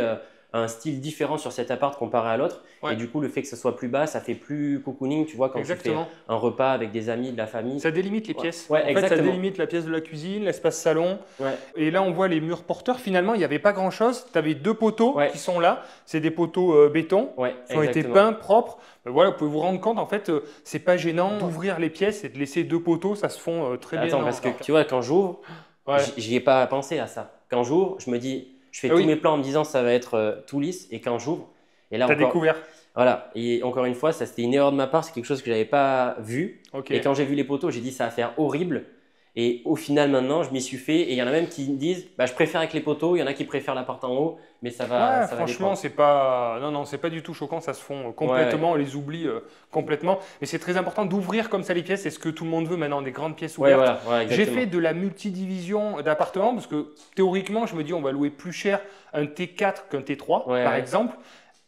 un style différent sur cet appart comparé à l'autre. Ouais. Et du coup, le fait que ce soit plus bas, ça fait plus cocooning, tu vois, quand Exactement. tu fais un repas avec des amis, de la famille. Ça délimite les Ouais. pièces. Ouais, en fait, ça exactement. délimite la pièce de la cuisine, l'espace salon. Ouais. Et là, on voit les murs porteurs. Finalement, il n'y avait pas grand-chose. Tu avais deux poteaux Ouais. qui sont là. C'est des poteaux béton. Ouais, Qui ont été exactement. peints, propres. Ben voilà, vous pouvez vous rendre compte, en fait, c'est pas gênant d'ouvrir les pièces et de laisser deux poteaux. Ça se font très bien. Attends, parce que tu vois, quand j'ouvre, Ouais. j'y ai pas pensé à ça. Quand j'ouvre, je me dis, je fais Ah tous oui. mes plans en me disant ça va être tout lisse. Et quand j'ouvre, et là T'as encore, découvert. voilà. Et encore une fois, ça c'était une erreur de ma part. C'est quelque chose que j'avais pas vu. Ok. Et quand j'ai vu les poteaux, j'ai dit ça va faire horrible. Et au final, maintenant, je m'y suis fait. Et il y en a même qui me disent, bah, je préfère avec les poteaux. Il y en a qui préfèrent l'appart en haut, mais ça va. Ouais, Ça va franchement, dépendre. c'est pas, non, c'est pas du tout choquant. Ça se fond complètement. On les oublie complètement. Mais c'est très important d'ouvrir comme ça les pièces. C'est ce que tout le monde veut maintenant, des grandes pièces Ouais, ouvertes. voilà, J'ai exactement. fait de la multidivision d'appartements parce que théoriquement, je me dis on va louer plus cher un T4 qu'un T3, Ouais, par ouais. exemple.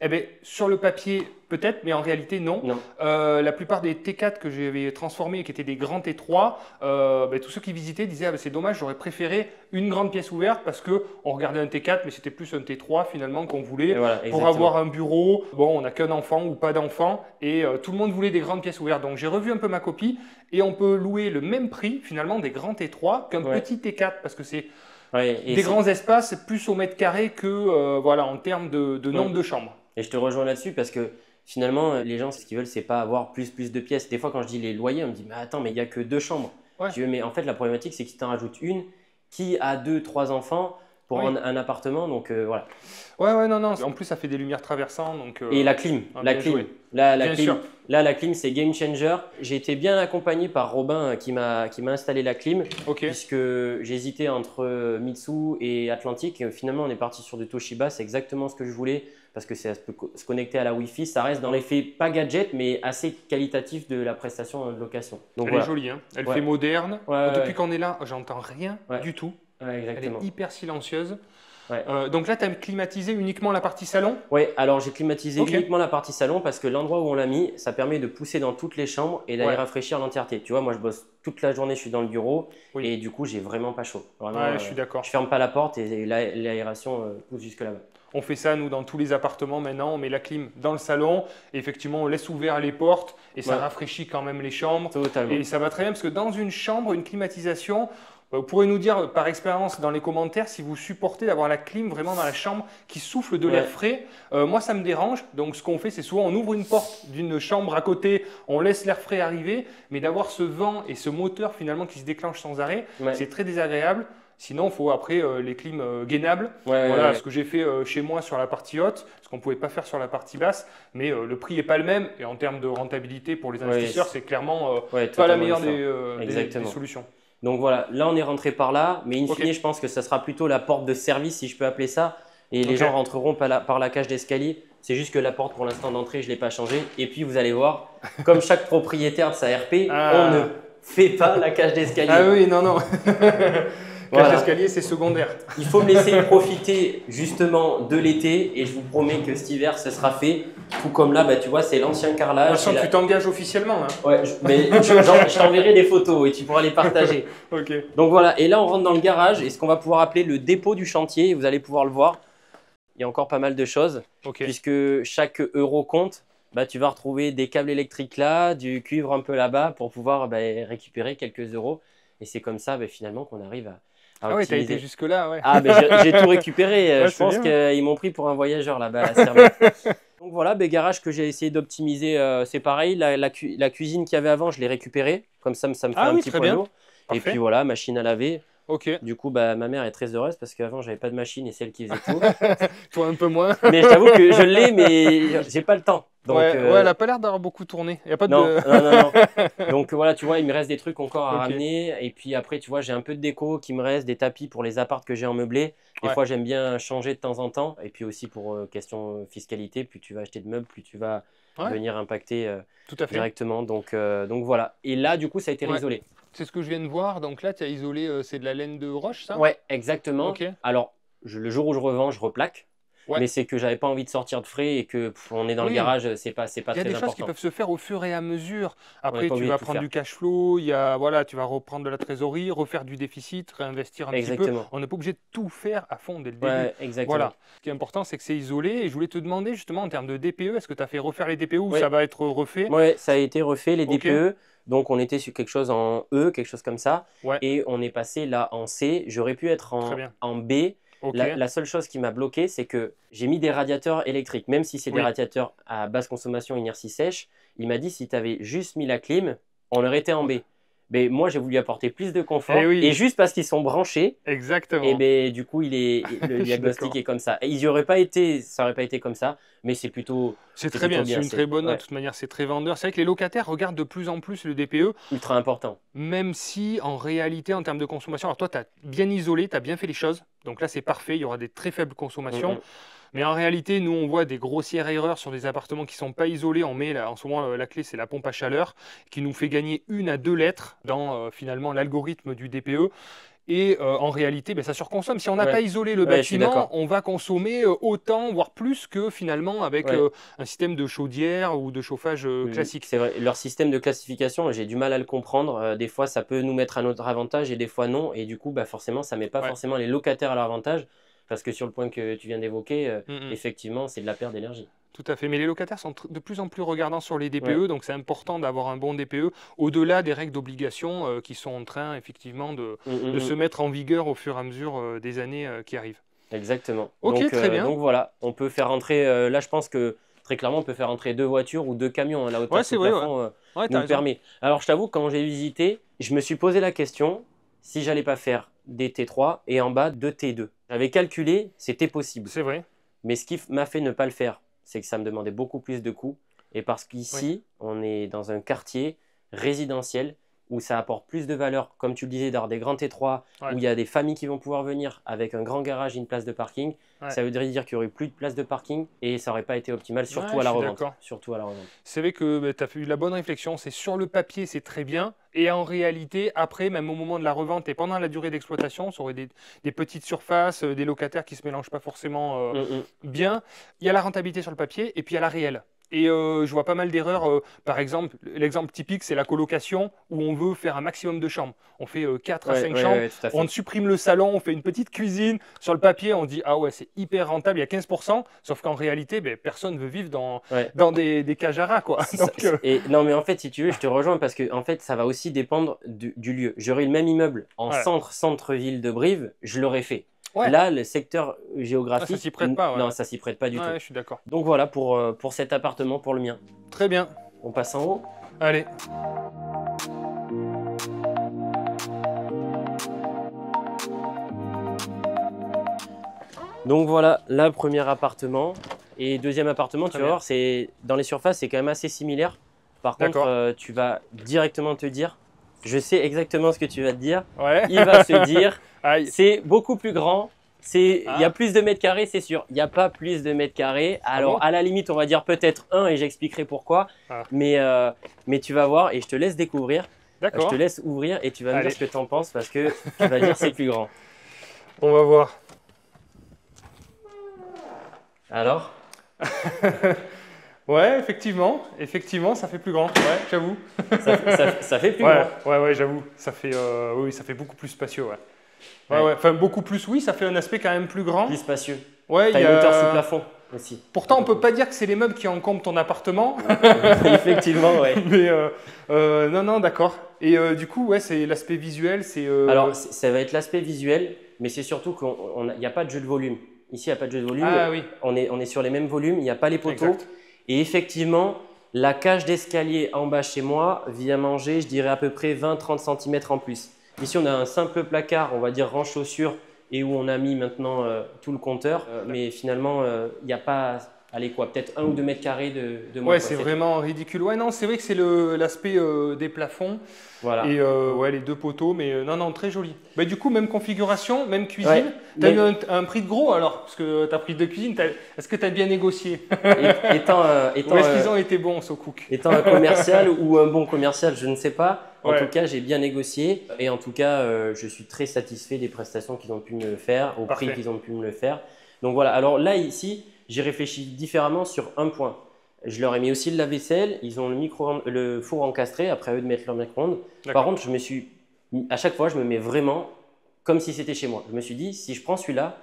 Eh bien, sur le papier, peut-être, mais en réalité, non. Non. La plupart des T4 que j'avais transformés et qui étaient des grands T3, tous ceux qui visitaient disaient ah, ben, c'est dommage, j'aurais préféré une grande pièce ouverte parce qu'on regardait un T4, mais c'était plus un T3 finalement qu'on voulait. Et voilà, Pour exactement. avoir un bureau, bon, on n'a qu'un enfant ou pas d'enfant, et tout le monde voulait des grandes pièces ouvertes. Donc j'ai revu un peu ma copie, et on peut louer le même prix finalement des grands T3 qu'un Ouais. petit T4, parce que c'est Ouais, et des c'est- grands espaces plus au mètre carré que voilà, en termes de nombre de chambres. Et je te rejoins là-dessus parce que finalement, les gens, ce qu'ils veulent, c'est pas avoir plus de pièces. Des fois, quand je dis les loyers, on me dit, mais attends, mais il n'y a que 2 chambres. Ouais. Je dis, mais en fait, la problématique, c'est que tu t'en rajoutes une qui a 2, 3 enfants pour Oui. un appartement. Donc voilà. Ouais, non. En plus, ça fait des lumières traversantes. Donc, Et la clim. ah, La bien clim. joué. Là, Bien sûr. la clim, c'est game changer. J'ai été bien accompagné par Robin qui m'a installé la clim. Ok. Puisque j'hésitais entre Mitsu et Atlantic. Et finalement, on est parti sur du Toshiba. C'est exactement ce que je voulais parce que ça peut se connecter à la Wi-Fi. Ça reste dans l'effet pas gadget, mais assez qualitatif de la prestation de location. Donc Elle voilà. est jolie, hein. Elle Ouais. fait moderne. Ouais, Depuis ouais. qu'on est là, j'entends rien Ouais. du tout. Ouais, Elle exactement. est hyper silencieuse. Ouais. Donc là, tu as climatisé uniquement la partie salon? Oui, alors j'ai climatisé Ok. uniquement la partie salon parce que l'endroit où on l'a mis, ça permet de pousser dans toutes les chambres et d'aller Ouais. rafraîchir l'entièreté. Tu vois, moi je bosse toute la journée, je suis dans le bureau Oui. et du coup j'ai vraiment pas chaud. Vraiment, Ouais, je suis d'accord. je ferme pas la porte et l'aération pousse jusque là-bas. On fait ça, nous, dans tous les appartements maintenant. On met la clim dans le salon. Et effectivement, on laisse ouvert les portes et ça Ouais. rafraîchit quand même les chambres. Totalement. Et ça va très bien parce que dans une chambre, une climatisation, vous pourrez nous dire par expérience dans les commentaires si vous supportez d'avoir la clim vraiment dans la chambre qui souffle de l'air Ouais. frais. Moi, ça me dérange. Donc, ce qu'on fait, c'est souvent on ouvre une porte d'une chambre à côté, on laisse l'air frais arriver. Mais d'avoir ce vent et ce moteur finalement qui se déclenche sans arrêt, Ouais. c'est très désagréable. Sinon, il faut après les clims gainables. Ouais, Voilà ouais. ce que j'ai fait chez moi sur la partie haute, ce qu'on ne pouvait pas faire sur la partie basse. Mais le prix n'est pas le même. Et en termes de rentabilité pour les investisseurs, c'est clairement Ouais, pas la totalement meilleure différent. des Exactement. solutions. Donc voilà, là on est rentré par là, mais in fine, Ok. je pense que ça sera plutôt la porte de service, si je peux appeler ça. Et les Ok. gens rentreront par la cage d'escalier. C'est juste que la porte pour l'instant d'entrée, je ne l'ai pas changée. Et puis vous allez voir, comme chaque propriétaire de sa RP, Ah. on ne fait pas la cage d'escalier. Ah oui, non, non. Cage Voilà. d'escalier, c'est secondaire. Il faut me laisser profiter justement de l'été et je vous promets que cet hiver, ce sera fait. Tout comme là, bah, tu vois, c'est l'ancien carrelage. De toute façon, tu t'engages officiellement là. Ouais, mais je t'enverrai des photos et tu pourras les partager. Ok. Donc voilà, et là on rentre dans le garage et ce qu'on va pouvoir appeler le dépôt du chantier, vous allez pouvoir le voir. Il y a encore pas mal de choses, Ok. puisque chaque euro compte. Bah, tu vas retrouver des câbles électriques là, du cuivre un peu là-bas pour pouvoir récupérer quelques euros. Et c'est comme ça finalement qu'on arrive à Ah ouais, t'as optimiser. été jusque-là, ouais. Ah, j'ai tout récupéré. Ouais, Je c'est pense bien. qu'ils m'ont pris pour un voyageur là-bas à la Serbie. Donc voilà, garage que j'ai essayé d'optimiser, c'est pareil. La cuisine qu'il y avait avant, je l'ai récréée. Comme ça me fait Ah un oui, petit très poids bien. lourd. Et Parfait. puis voilà, machine à laver. Ok. Du coup, ma mère est très heureuse parce qu'avant, j'avais pas de machine et c'est elle qui faisait tout. Toi un peu moins. Mais je t'avoue que je l'ai, mais j'ai pas le temps. Donc, Ouais, elle a pas l'air d'avoir beaucoup tourné. Il y a pas non, de. non. Donc voilà, tu vois, il me reste des trucs encore à Ok. ramener. Et puis après, tu vois, j'ai un peu de déco qui me reste, des tapis pour les apparts que j'ai en meublé. Des Ouais. fois, j'aime bien changer de temps en temps. Et puis aussi pour question fiscalité, plus tu vas acheter de meubles, plus tu vas Ouais. venir impacter Tout à fait. directement. Donc voilà. Et là, du coup, ça a été Ouais. isolé. C'est ce que je viens de voir. Donc là, tu as isolé, c'est de la laine de roche, ça? Ouais, exactement. Ok. Alors, le jour où je revends, je replaque. Ouais. Mais c'est que j'avais pas envie de sortir de frais et que on est dans le Oui. garage, c'est pas Il y a très des choses qui important. peuvent se faire au fur et à mesure. On Après, n'est pas tu obligé vas de tout prendre faire. du cash flow, voilà, tu vas reprendre de la trésorerie, refaire du déficit, réinvestir un petit peu. Exactement. On n'est pas obligé de tout faire à fond dès le début. Ouais, exactement. Voilà. Ce qui est important, c'est que c'est isolé. Et je voulais te demander justement en termes de DPE, est-ce que tu as fait refaire les DPE ou Ouais. ça va être refait? Ouais, ça a été refait, les Ok. DPE. Donc, on était sur quelque chose en E, quelque chose comme ça. Ouais. Et on est passé là en C. J'aurais pu être Très bien. en B. Ok. La seule chose qui m'a bloqué, c'est que j'ai mis des radiateurs électriques. Même si c'est des Oui. radiateurs à basse consommation, inertie sèche, il m'a dit si tu avais juste mis la clim, on aurait été en B. Mais moi, j'ai voulu apporter plus de confort. Eh oui. Et juste parce qu'ils sont branchés, Exactement. et du coup, le suis diagnostic d'accord. est comme ça. Et ça n'aurait pas été comme ça, mais c'est plutôt C'est c'est très bien, plutôt c'est bien, une très bonne note. ouais. De toute manière, c'est très vendeur. C'est vrai que les locataires regardent de plus en plus le DPE, ultra important. même si en réalité, en termes de consommation, alors toi, tu as bien isolé, tu as bien fait les choses. Donc là, c'est parfait, il y aura des très faibles consommations. Mais en réalité, nous, on voit des grossières erreurs sur des appartements qui ne sont pas isolés. On met, là, en ce moment, la clé, c'est la pompe à chaleur, qui nous fait gagner 1 à 2 lettres dans finalement l'algorithme du DPE. Et en réalité, ça surconsomme. Si on n'a Ouais. pas isolé le Ouais, je suis bâtiment, d'accord. on va consommer autant, voire plus que finalement avec Ouais. un système de chaudière ou de chauffage classique. C'est vrai, leur système de classification, j'ai du mal à le comprendre. Des fois, ça peut nous mettre à notre avantage et des fois non. Et du coup, forcément, ça ne met pas Ouais. forcément les locataires à leur avantage. Parce que sur le point que tu viens d'évoquer, Mm, mm. effectivement, c'est de la perte d'énergie. Tout à fait. Mais les locataires sont de plus en plus regardants sur les DPE, donc c'est important d'avoir un bon DPE, au-delà des règles d'obligation qui sont en train effectivement de se mettre en vigueur au fur et à mesure des années qui arrivent. Exactement. Ok, donc, très bien. Donc voilà, on peut faire rentrer, là je pense que très clairement, on peut faire rentrer 2 voitures ou 2 camions. La hauteur Ouais, de c'est ce vrai, plafond Ouais, nous t'as le raison. permet. Alors je t'avoue, quand j'ai visité, je me suis posé la question si j'allais pas faire des T3 et en bas 2 T2. J'avais calculé, c'était possible. C'est vrai. Mais ce qui m'a fait ne pas le faire, c'est que ça me demandait beaucoup plus de coûts. Et parce qu'ici, on est dans un quartier résidentiel où ça apporte plus de valeur, comme tu le disais, d'avoir des grands T3, où il y a des familles qui vont pouvoir venir avec un grand garage et une place de parking. Ça voudrait dire qu'il n'y aurait plus de place de parking et ça n'aurait pas été optimal, surtout à la revente. Surtout à la revente. C'est vrai que tu as fait la bonne réflexion. C'est sur le papier, c'est très bien. Et en réalité, après, même au moment de la revente et pendant la durée d'exploitation, ça aurait des petites surfaces, des locataires qui ne se mélangent pas forcément bien. Il y a la rentabilité sur le papier et puis il y a la réelle. Et je vois pas mal d'erreurs. Par exemple, l'exemple typique, c'est la colocation où on veut faire un maximum de chambres. On fait 4 à 5 chambres, on supprime le salon, on fait une petite cuisine. Sur le papier, on dit « Ah ouais, c'est hyper rentable, il y a 15%. » Sauf qu'en réalité, personne ne veut vivre dans des cages à rats, quoi. Donc, non, mais en fait, si tu veux, je te rejoins parce que en fait, ça va aussi dépendre du lieu. J'aurais le même immeuble en centre-ville de Brive, je l'aurais fait. Là, le secteur géographique, ça s'y prête pas. Non, ça s'y prête pas du tout. Je suis d'accord. Donc voilà pour cet appartement, pour le mien. Très bien. On passe en haut. Allez. Donc voilà, là, premier appartement. Et deuxième appartement, tu vas voir, dans les surfaces, c'est quand même assez similaire. Par contre, tu vas directement te dire, je sais exactement ce que tu vas te dire. Il va se dire, c'est beaucoup plus grand. Il y a plus de mètres carrés, c'est sûr. Il n'y a pas plus de mètres carrés. Alors, à la limite, on va dire peut-être un et j'expliquerai pourquoi. Mais tu vas voir et je te laisse découvrir. Je te laisse ouvrir et tu vas me dire ce que tu en penses parce que tu vas dire c'est plus grand. On va voir. Alors? Ouais, effectivement, ça fait plus grand. Ouais, j'avoue. Ça fait plus grand. Ouais, j'avoue. Ça fait, oui, ça fait beaucoup plus spacieux. Enfin, beaucoup plus, oui, ça fait un aspect quand même plus grand. Plus spacieux. Ouais, t'as une hauteur sous plafond aussi. Pourtant, on peut pas dire que c'est les meubles qui encombrent ton appartement. Effectivement, ouais. Mais non, d'accord. Et du coup, ouais, c'est l'aspect visuel. Alors, ça va être l'aspect visuel, mais c'est surtout qu'il n'y a pas de jeu de volume. Ici, il n'y a pas de jeu de volume. Oui. On est sur les mêmes volumes, il n'y a pas les poteaux. Et effectivement, la cage d'escalier en bas chez moi vient manger, je dirais à peu près 20-30 cm en plus. Ici, on a un simple placard, on va dire rang chaussures, et où on a mis maintenant tout le compteur. Mais finalement, il n'y a pas, allez quoi, peut-être 1 ou 2 mètres carrés de moins. Ouais, c'est vraiment ridicule. Ouais, non, c'est vrai que c'est l'aspect des plafonds. Voilà. Et les 2 poteaux, mais non, très joli. Bah, du coup, même configuration, même cuisine. Tu as eu un prix de gros alors, parce que tu as pris de cuisine. Est-ce que tu as bien négocié? Ou est-ce qu'ils ont été bons, SoCook? Étant un commercial ou un bon commercial, je ne sais pas. En tout cas, j'ai bien négocié et en tout cas, je suis très satisfait des prestations qu'ils ont pu me faire, au prix qu'ils ont pu me le faire. Donc voilà, alors là, ici, j'ai réfléchi différemment sur un point. Je leur ai mis aussi le lave-vaisselle, ils ont le four encastré, après eux de mettre leur micro-ondes. Par contre, à chaque fois, je me mets vraiment comme si c'était chez moi. Je me suis dit, si je prends celui-là,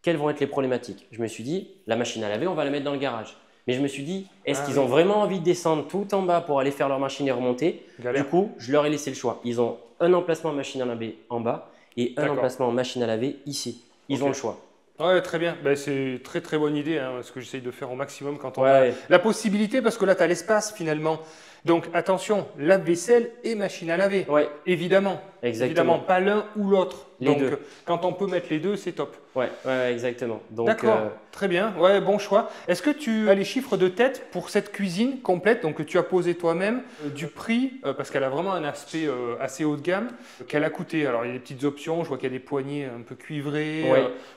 quelles vont être les problématiques? Je me suis dit, la machine à laver, on va la mettre dans le garage. Mais je me suis dit, est-ce qu'ils ont vraiment envie de descendre tout en bas pour aller faire leur machine et remonter? Du coup, je leur ai laissé le choix. Ils ont un emplacement machine à laver en bas et un emplacement machine à laver ici. Ils ont le choix. Ouais, très bien. Ben, c'est très bonne idée, ce que j'essaye de faire au maximum quand on a la possibilité, parce que là, tu as l'espace finalement. Donc attention, lave-vaisselle et machine à laver. Évidemment. Exactement. Évidemment, pas l'un ou l'autre. Les deux. Quand on peut mettre les deux, c'est top. Ouais, exactement. D'accord, très bien. Ouais, bon choix. Est-ce que tu as les chiffres de tête pour cette cuisine complète, donc que tu as posé toi-même, du prix, parce qu'elle a vraiment un aspect assez haut de gamme, qu'elle a coûté? Alors, il y a des petites options, je vois qu'il y a des poignées un peu cuivrées,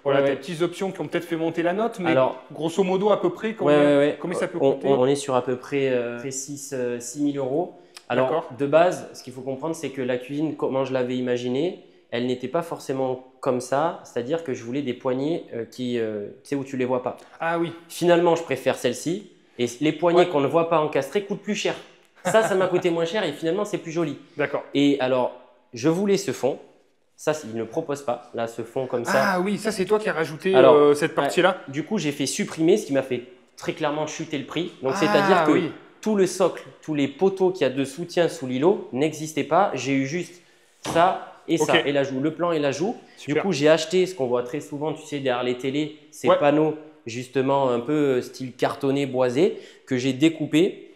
des petites options qui ont peut-être fait monter la note, mais alors, grosso modo, à peu près, combien ça peut coûter? On est sur à peu près 6 000 euros. Alors, de base, ce qu'il faut comprendre, c'est que la cuisine, comment je l'avais imaginée, elle n'était pas forcément comme ça, c'est-à-dire que je voulais des poignées tu sais, où tu ne les vois pas. Ah oui. Finalement, je préfère celle-ci. Et les poignées qu'on ne voit pas encastrées coûtent plus cher. Ça m'a coûté moins cher et finalement, c'est plus joli. D'accord. Et alors, je voulais ce fond. Ça, il ne le propose pas. Là, ce fond comme ça. Ah oui, ça, c'est toi qui as rajouté cette partie-là. Du coup, j'ai fait supprimer, ce qui m'a fait très clairement chuter le prix. Donc, c'est-à-dire que tout le socle, tous les poteaux qu'il y a de soutien sous l'îlot n'existaient pas. J'ai eu juste ça et ça, et l'ajout, le plan et l'ajout. Du coup, j'ai acheté ce qu'on voit très souvent, tu sais, derrière les télés, ces panneaux justement un peu style cartonné, boisé, que j'ai découpé.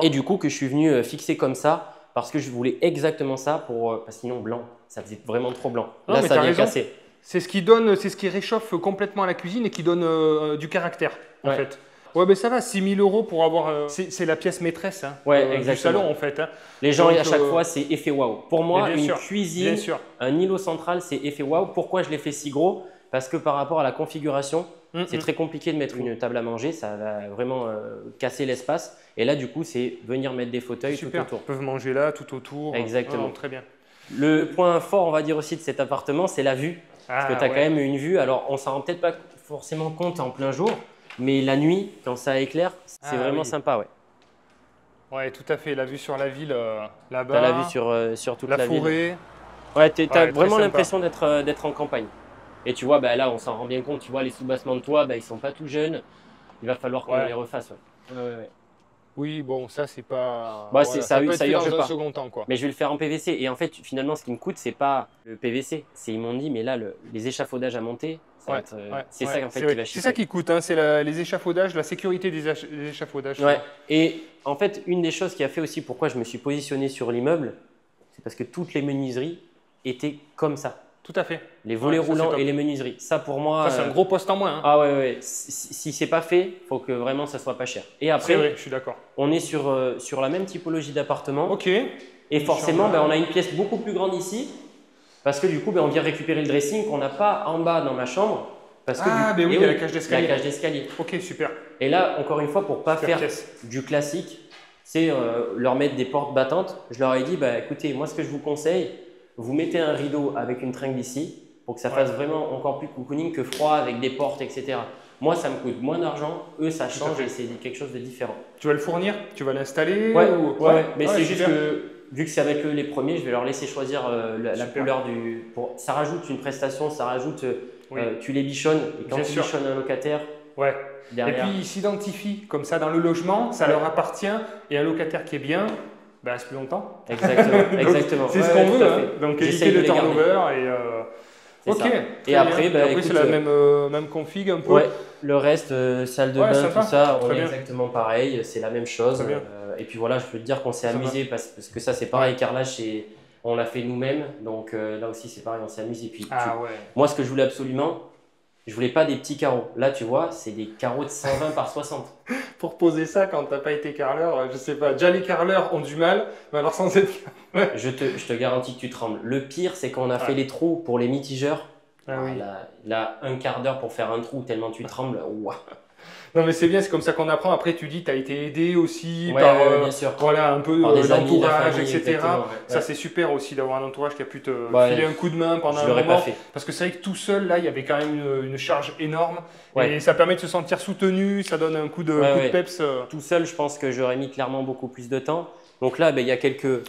Et du coup, que je suis venu fixer comme ça parce que je voulais exactement ça parce que sinon blanc, ça faisait vraiment trop blanc. Non, là, ça vient casser. C'est ce qui réchauffe complètement la cuisine et qui donne du caractère en fait. Ouais, mais ça va, 6 000 € pour avoir. C'est la pièce maîtresse hein, Ouais, du salon en fait. Hein. Les gens, Donc, à chaque fois, c'est effet waouh. Pour moi, bien une sûr, cuisine, bien sûr. un îlot central, c'est effet waouh. Pourquoi je l'ai fait si gros? Parce que par rapport à la configuration, c'est très compliqué de mettre une table à manger. Ça va vraiment casser l'espace. Et là, du coup, c'est venir mettre des fauteuils tout autour. Ils peuvent manger là, tout autour. Exactement. Très bien. Le point fort, on va dire aussi, de cet appartement, c'est la vue. Parce que tu as quand même une vue. Alors, on s'en rend peut-être pas forcément compte en plein jour. Mais la nuit, quand ça éclaire, c'est vraiment sympa. Ouais. Ouais, tout à fait. La vue sur la ville là-bas. Tu as la vue sur toute la ville. La forêt. Ouais, tu as vraiment l'impression d'être en campagne. Et tu vois, bah, là, on s'en rend bien compte. Tu vois, les soubassements de toit, bah, ils sont pas tout jeunes. Il va falloir qu'on les refasse. Ouais. Oui, bon, ça, c'est pas. Bah, ça peut être fait dans un second temps, quoi. Mais je vais le faire en PVC. Et en fait, finalement, ce qui me coûte, c'est pas le PVC. Ils m'ont dit, mais là, les échafaudages à monter, c'est ça en fait, qui va chiffrer. C'est ça qui coûte, hein, c'est les échafaudages, la sécurité des échafaudages. Ouais. Et en fait, une des choses qui a fait aussi pourquoi je me suis positionné sur l'immeuble, c'est parce que toutes les menuiseries étaient comme ça. Tout à fait. Les volets roulants et les menuiseries. Ça, pour moi. Ça, c'est un gros poste en moins. Hein. Ah ouais. Si c'est pas fait, il faut que vraiment ça soit pas cher. Et après, c'est vrai, je suis d'accord. On est sur la même typologie d'appartement. Ok. Et forcément, on a une pièce beaucoup plus grande ici. Parce que du coup, on vient récupérer le dressing qu'on n'a pas en bas dans ma chambre. Parce que oui, il y a la cage d'escalier. La cage d'escalier. Ok, super. Et là, encore une fois, pour pas faire du classique, c'est leur mettre des portes battantes. Je leur ai dit, écoutez, moi, ce que je vous conseille, vous mettez un rideau avec une tringle ici pour que ça fasse vraiment encore plus cocooning que froid avec des portes, etc. Moi, ça me coûte moins d'argent. Eux, ça change et c'est quelque chose de différent. Tu vas le fournir? Tu vas l'installer? Ouais. Mais c'est juste que, vu que c'est avec eux les premiers, je vais leur laisser choisir la couleur du… Ça rajoute une prestation, ça rajoute… tu les bichonnes et quand tu bichonnes un locataire… derrière… Et puis, ils s'identifient comme ça dans le logement, ça leur appartient et un locataire qui est bien… reste plus longtemps. Exactement. C'est ce qu'on veut. Hein. Donc éviter le turnover Ok. Et après, c'est la même config un peu. Ouais. Le reste, salle de bain, tout ça, on est exactement pareil. C'est la même chose. Et puis voilà, je peux te dire qu'on s'est amusé parce que ça, c'est pareil. Carrelage, on l'a fait nous-mêmes. Donc là aussi, c'est pareil, on s'est amusé. Puis moi, ce que je voulais absolument, je voulais pas des petits carreaux. Là, tu vois, c'est des carreaux de 120 par 60. Pour poser ça, quand tu n'as pas été carreleur, je sais pas. Déjà, les carreleurs ont du mal, mais alors sans être… je te garantis que tu trembles. Le pire, c'est qu'on a fait les trous pour les mitigeurs. Là, un quart d'heure pour faire un trou, tellement tu trembles. Non, mais c'est bien, c'est comme ça qu'on apprend. Après, tu dis, tu as été aidé aussi par bien sûr. Voilà, un peu l'entourage, etc. Ça, Ouais. c'est super aussi d'avoir un entourage qui a pu te filer un coup de main pendant un moment. Pas fait. Parce que c'est vrai que tout seul, là, il y avait quand même une charge énorme. Et ça permet de se sentir soutenu, ça donne un coup de peps. Tout seul, je pense que j'aurais mis clairement beaucoup plus de temps. Donc là, il y a quelques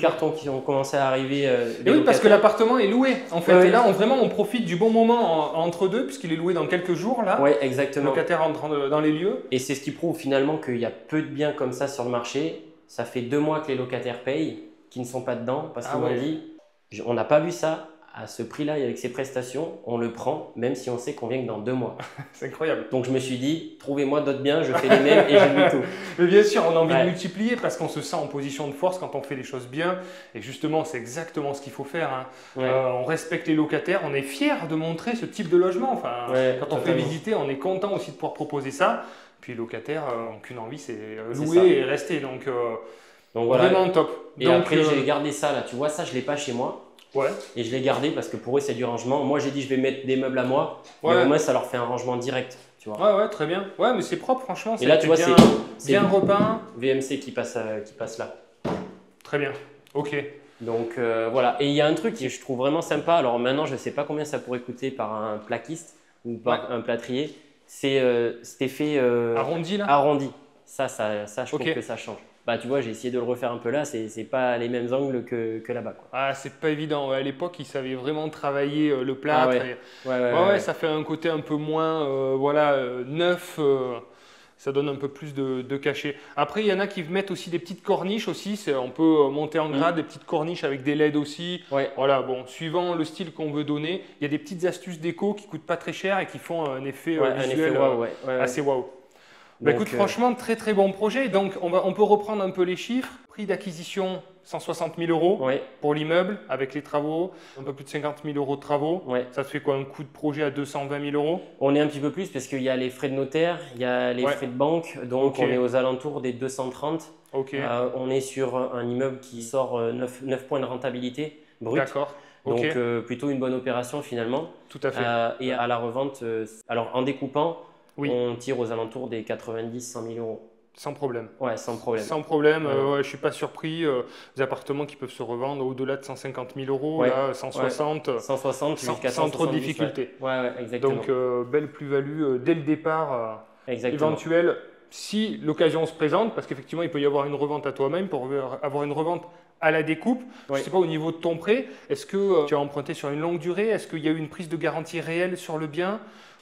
cartons qui ont commencé à arriver. Et oui, parce que l'appartement est loué en fait. Et là, on profite du bon moment entre deux, puisqu'il est loué dans quelques jours là. Oui, exactement. Le locataire entre dans les lieux. Et c'est ce qui prouve finalement qu'il y a peu de biens comme ça sur le marché. Ça fait 2 mois que les locataires payent, qui ne sont pas dedans, parce qu'ils m'ont dit on n'a pas vu ça à ce prix-là et avec ces prestations, on le prend, même si on sait qu'on vient que dans 2 mois. C'est incroyable. Donc je me suis dit, trouvez-moi d'autres biens, je fais les mêmes et je mets tout. Mais bien sûr, on a envie de multiplier parce qu'on se sent en position de force quand on fait les choses bien. Et justement, c'est exactement ce qu'il faut faire. Hein. On respecte les locataires, on est fiers de montrer ce type de logement. Enfin, quand on fait visiter, on est content aussi de pouvoir proposer ça. Puis les locataires n'ont qu'une envie, c'est louer et rester. Donc voilà. Vraiment top. Et donc, après, j'ai gardé ça là. Tu vois, ça, je ne l'ai pas chez moi. Et je l'ai gardé parce que pour eux, c'est du rangement. Moi, j'ai dit, je vais mettre des meubles à moi. Mais au moins, ça leur fait un rangement direct. Tu vois. Ouais, très bien. Ouais, mais c'est propre, franchement. Et là, tu vois, c'est bien repeint. VMC qui passe là. Très bien. Ok. Donc voilà. Et il y a un truc que je trouve vraiment sympa. Alors maintenant, je ne sais pas combien ça pourrait coûter par un plaquiste ou par un plâtrier. C'est cet effet arrondi là. Arrondi. Ça, je trouve que ça change. Bah, tu vois, j'ai essayé de le refaire un peu là, c'est pas les mêmes angles que là-bas. Ah, c'est pas évident. À l'époque, ils savaient vraiment travailler le plâtre. Ça fait un côté un peu moins neuf. Ça donne un peu plus de cachet. Après, il y en a qui mettent aussi des petites corniches aussi. On peut monter en grade des petites corniches avec des LED aussi. Voilà, bon, suivant le style qu'on veut donner, il y a des petites astuces déco qui coûtent pas très cher et qui font un effet visuel assez waouh. Bah écoute, franchement, très très bon projet. Donc, on peut reprendre un peu les chiffres. Prix d'acquisition 160 000 euros Ouais, pour l'immeuble avec les travaux, un peu plus de 50 000 euros de travaux. ouais. Ça te fait quoi, un coût de projet à 220 000 euros? On est un petit peu plus parce qu'il y a les frais de notaire, il y a les Ouais, frais de banque, donc ok, on est aux alentours des 230. ok, On est sur un immeuble qui sort 9 points de rentabilité brute, d'accord, ok, donc plutôt une bonne opération finalement. tout à fait. Et à la revente, alors en découpant, Oui, on tire aux alentours des 90-100 000 euros. sans problème. Ouais, sans problème. Sans problème, Ouais, ouais, je suis pas surpris. Des appartements qui peuvent se revendre au-delà de 150 000 euros, ouais, là, ouais. 160, 160 jusqu'à sans trop de 170. difficultés. Ouais, ouais, exactement. Donc, belle plus-value dès le départ Exactement. éventuelle, si l'occasion se présente, parce qu'effectivement, il peut y avoir une revente à toi-même pour avoir une revente à la découpe. Je ne Ouais. sais pas, au niveau de ton prêt, est-ce que tu as emprunté sur une longue durée? Est-ce qu'il y a eu une prise de garantie réelle sur le bien?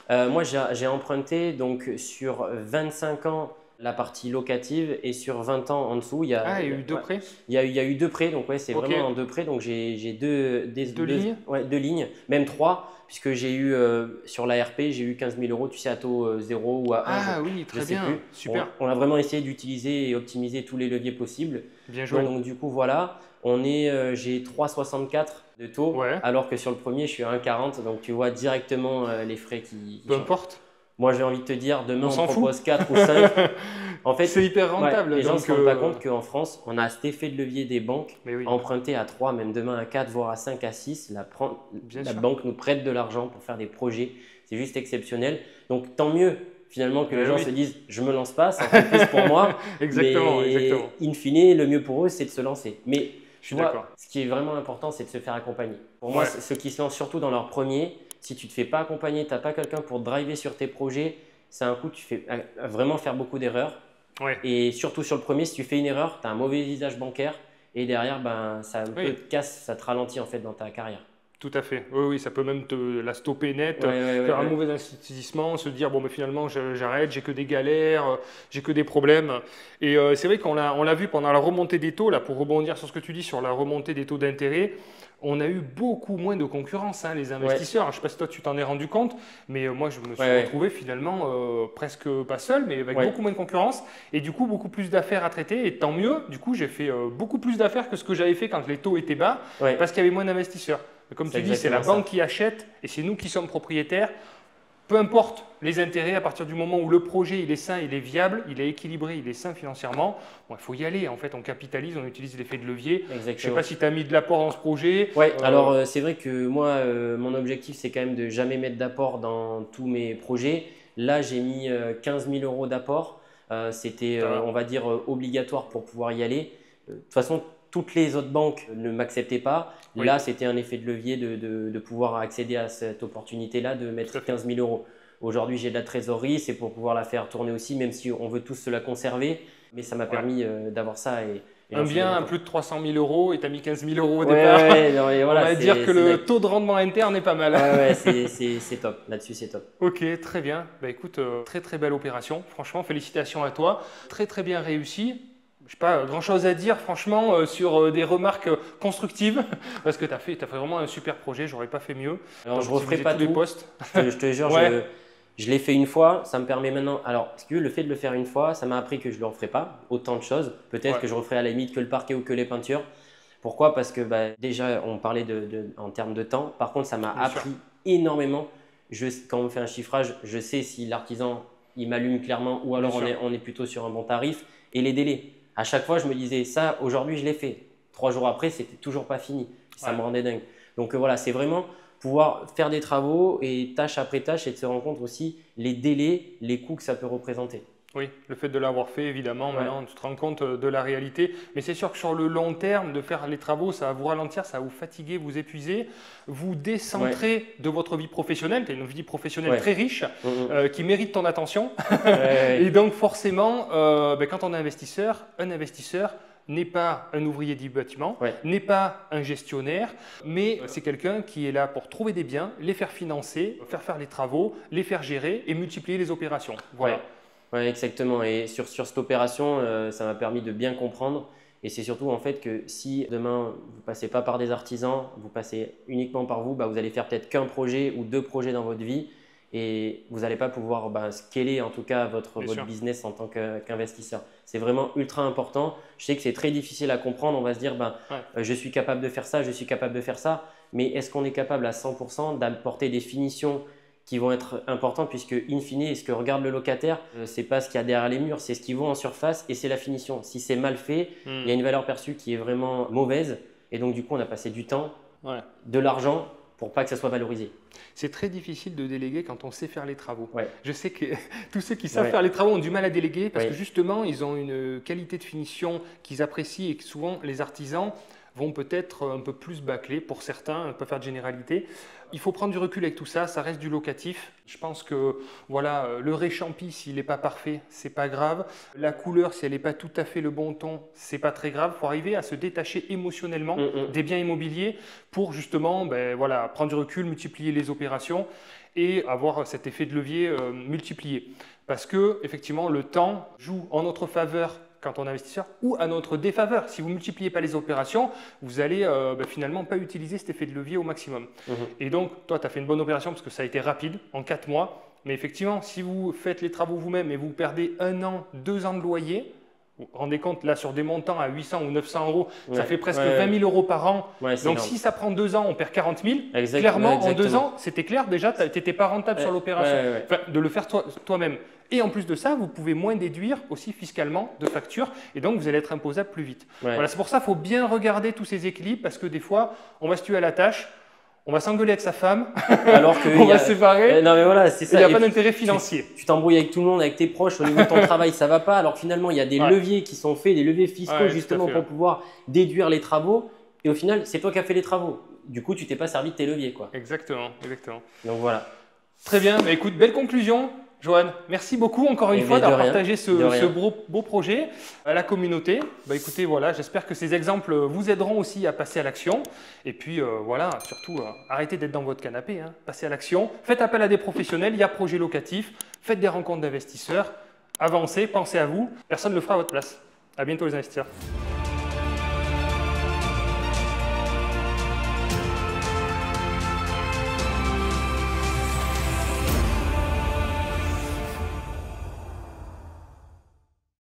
Moi, j'ai emprunté donc sur 25 ans la partie locative et sur 20 ans en dessous, Ah, il y a eu deux ouais, prêts? il y a eu deux prêts. Donc, ouais, c'est Ok. vraiment en deux prêts. Donc, j'ai Deux lignes? ouais, deux lignes, même trois, puisque j'ai eu sur l'ARP, j'ai eu 15 000 euros, tu sais, à taux 0 ou à 1, Ah oui, je très sais bien, plus. super, On a vraiment essayé d'utiliser et optimiser tous les leviers possibles. bien joué. Donc, du coup, voilà, j'ai 3,64 de taux, Ouais, alors que sur le premier, je suis à 1,40. Donc, tu vois directement les frais qui peu changent. importe, Moi, j'ai envie de te dire, demain, on on s'en fout. propose 4 ou 5. En fait, C'est hyper ouais, rentable. les gens ne Donc, se rendent pas compte qu'en France, on a cet effet de levier des banques. mais oui, Emprunter à 3, même demain à 4, voire à 5, à 6, bien la sûr. banque nous prête de l'argent pour faire des projets. C'est juste exceptionnel. Donc, tant mieux finalement que les Mais gens oui. se disent je me lance pas, ça fait plus pour moi. Exactement, Mais exactement. in fine, le mieux pour eux, c'est de se lancer. Mais Je tu suis vois, d'accord. ce qui est vraiment important, c'est de se faire accompagner. Pour moi, Ouais. ceux qui se lancent surtout dans leur premier, si tu ne te fais pas accompagner, tu n'as pas quelqu'un pour driver sur tes projets, c'est un coup, tu fais vraiment faire beaucoup d'erreurs. Ouais. Et surtout sur le premier, si tu fais une erreur, tu as un mauvais visage bancaire et derrière, ben, ça un Oui. peu te casse, ça te ralentit en fait dans ta carrière. Tout à fait. Oui, oui, ça peut même te la stopper net, Ouais, faire un ouais. mauvais investissement, se dire bon, mais finalement, j'arrête, j'ai que des galères, j'ai que des problèmes. Et c'est vrai qu'on l'a vu pendant la remontée des taux, là, pour rebondir sur ce que tu dis sur la remontée des taux d'intérêt, on a eu beaucoup moins de concurrence, hein, les investisseurs. Je ne sais pas si toi tu t'en es rendu compte, mais moi je me suis Ouais. retrouvé finalement presque pas seul, mais avec Ouais. beaucoup moins de concurrence et du coup beaucoup plus d'affaires à traiter. Et tant mieux, du coup j'ai fait beaucoup plus d'affaires que ce que j'avais fait quand les taux étaient bas, Ouais. parce qu'il y avait moins d'investisseurs. Mais comme C'est tu dis, c'est la exactement banque qui achète et c'est nous qui sommes propriétaires. Peu importe les intérêts, à partir du moment où le projet il est sain, il est viable, il est équilibré, il est sain financièrement, bon, il faut y aller. En fait, on capitalise, on utilise l'effet de levier. Je ne sais Exactement. pas si tu as mis de l'apport dans ce projet. Ouais, alors c'est vrai que moi, mon objectif, c'est quand même de jamais mettre d'apport dans tous mes projets. Là, j'ai mis 15 000 euros d'apport. C'était, Ça va. on va dire, obligatoire pour pouvoir y aller. De toute façon, toutes les autres banques ne m'acceptaient pas. Oui. Là, c'était un effet de levier de pouvoir accéder à cette opportunité-là de Tout à mettre fait. 15 000 euros. Aujourd'hui, j'ai de la trésorerie, c'est pour pouvoir la faire tourner aussi, même si on veut tous se la conserver. Mais ça m'a permis d'avoir ça. Et Un j'en suis bien à content. plus de 300 000 euros et tu as mis 15 000 euros au Ouais, départ. ouais, non, mais voilà, on va dire que c'est le taux de rendement interne est pas mal. ouais, c'est top. Là-dessus, c'est top. Ok, très bien. Bah, écoute, très très belle opération. Franchement, félicitations à toi. Très très bien réussi. Je n'ai pas grand-chose à dire, franchement, sur des remarques constructives, parce que tu as fait vraiment un super projet. J'aurais pas fait mieux. Alors, Donc, je referai utiliser pas tous les tout. postes. Je te jure, Ouais. je l'ai fait une fois. Ça me permet maintenant. Alors, si tu veux, le fait de le faire une fois, ça m'a appris que je ne le referai pas. Autant de choses. Peut-être Ouais. que je referai à la limite que le parquet ou que les peintures. Pourquoi? Parce que déjà, on parlait en termes de temps. Par contre, ça m'a Bien sûr. appris énormément. Quand on fait un chiffrage, je sais si l'artisan il m'allume clairement ou alors Bien sûr. on est plutôt sur un bon tarif. Et les délais. À chaque fois, je me disais, ça, aujourd'hui, je l'ai fait. 3 jours après, c'était toujours pas fini. Ça Ouais. me rendait dingue. Donc voilà, c'est vraiment pouvoir faire des travaux et tâche après tâche et de se rendre compte aussi les délais, les coûts que ça peut représenter. Oui, le fait de l'avoir fait, évidemment, Ouais. maintenant tu te rends compte de la réalité. Mais c'est sûr que sur le long terme, de faire les travaux, ça va vous ralentir, ça va vous fatiguer, vous épuiser, vous décentrer de votre vie professionnelle. Tu as une vie professionnelle Ouais. très riche qui mérite ton attention. Ouais. Et donc forcément, quand on est investisseur, un investisseur n'est pas un ouvrier du bâtiment, Ouais. n'est pas un gestionnaire, mais c'est quelqu'un qui est là pour trouver des biens, les faire financer, faire les travaux, les faire gérer et multiplier les opérations. Voilà. Ouais. Ouais, exactement. Et sur cette opération, ça m'a permis de bien comprendre. Et c'est surtout en fait que si demain vous passez pas par des artisans, vous passez uniquement par vous, vous allez faire peut-être qu'un projet ou 2 projets dans votre vie. et vous n'allez pas pouvoir scaler en tout cas votre sûr. business en tant qu'investisseur. C'est vraiment ultra important. Je sais que c'est très difficile à comprendre. On va se dire, je suis capable de faire ça, je suis capable de faire ça. Mais est-ce qu'on est capable à 100% d'apporter des finitions qui vont être importantes, puisque in fine, ce que regarde le locataire, c'est pas ce qu'il y a derrière les murs, c'est ce qui vaut en surface et c'est la finition. Si c'est mal fait, il y a une valeur perçue qui est vraiment mauvaise. Et donc du coup, on a passé du temps, de l'argent pour pas que ça soit valorisé. C'est très difficile de déléguer quand on sait faire les travaux. Ouais. Je sais que tous ceux qui savent faire les travaux ont du mal à déléguer parce que justement, ils ont une qualité de finition qu'ils apprécient et que souvent les artisans vont peut-être un peu plus bâcler pour certains, on ne peut pas faire de généralité. Il faut prendre du recul avec tout ça, ça reste du locatif. Je pense que voilà, le réchampi, s'il n'est pas parfait, c'est pas grave. La couleur, si elle n'est pas tout à fait le bon ton, c'est pas très grave. Il faut arriver à se détacher émotionnellement des biens immobiliers pour justement voilà, prendre du recul, multiplier les opérations et avoir cet effet de levier multiplié. Parce que effectivement, le temps joue en notre faveur quand on est investisseur ou à notre défaveur. Si vous ne multipliez pas les opérations, vous allez finalement pas utiliser cet effet de levier au maximum. Et donc, toi, tu as fait une bonne opération parce que ça a été rapide, en 4 mois. Mais effectivement, si vous faites les travaux vous-même et vous perdez 1 an, 2 ans de loyer, vous vous rendez compte, là, sur des montants à 800 ou 900 euros, ça fait presque 20 000 euros par an. Donc, énorme. Si ça prend 2 ans, on perd 40 000. Clairement, en 2 ans, c'était clair, déjà, tu n'étais pas rentable sur l'opération. Enfin, de le faire toi-même. Et en plus de ça, vous pouvez moins déduire aussi fiscalement de factures et donc vous allez être imposable plus vite. Voilà, c'est pour ça qu'il faut bien regarder tous ces équilibres parce que des fois, on va se tuer à la tâche. On va s'engueuler avec sa femme, alors qu'on va se séparer. Non mais voilà, c'est ça. Il n'y a pas d'intérêt financier. Tu t'embrouilles avec tout le monde, avec tes proches, au niveau de ton travail, ça va pas. Alors finalement, il y a des leviers qui sont faits, des leviers fiscaux justement pour pouvoir déduire les travaux. Et au final, c'est toi qui as fait les travaux. Du coup, tu t'es pas servi de tes leviers, quoi. Exactement, exactement. Donc voilà. Très bien. Bah, écoute, belle conclusion. Johan, merci beaucoup encore une fois d'avoir partagé ce beau projet à la communauté. Bah, écoutez, voilà, j'espère que ces exemples vous aideront aussi à passer à l'action. Et puis voilà, surtout, arrêtez d'être dans votre canapé, hein. Passez à l'action. Faites appel à des professionnels, il y a projet locatif. Faites des rencontres d'investisseurs. Avancez, pensez à vous. Personne ne le fera à votre place. À bientôt les investisseurs.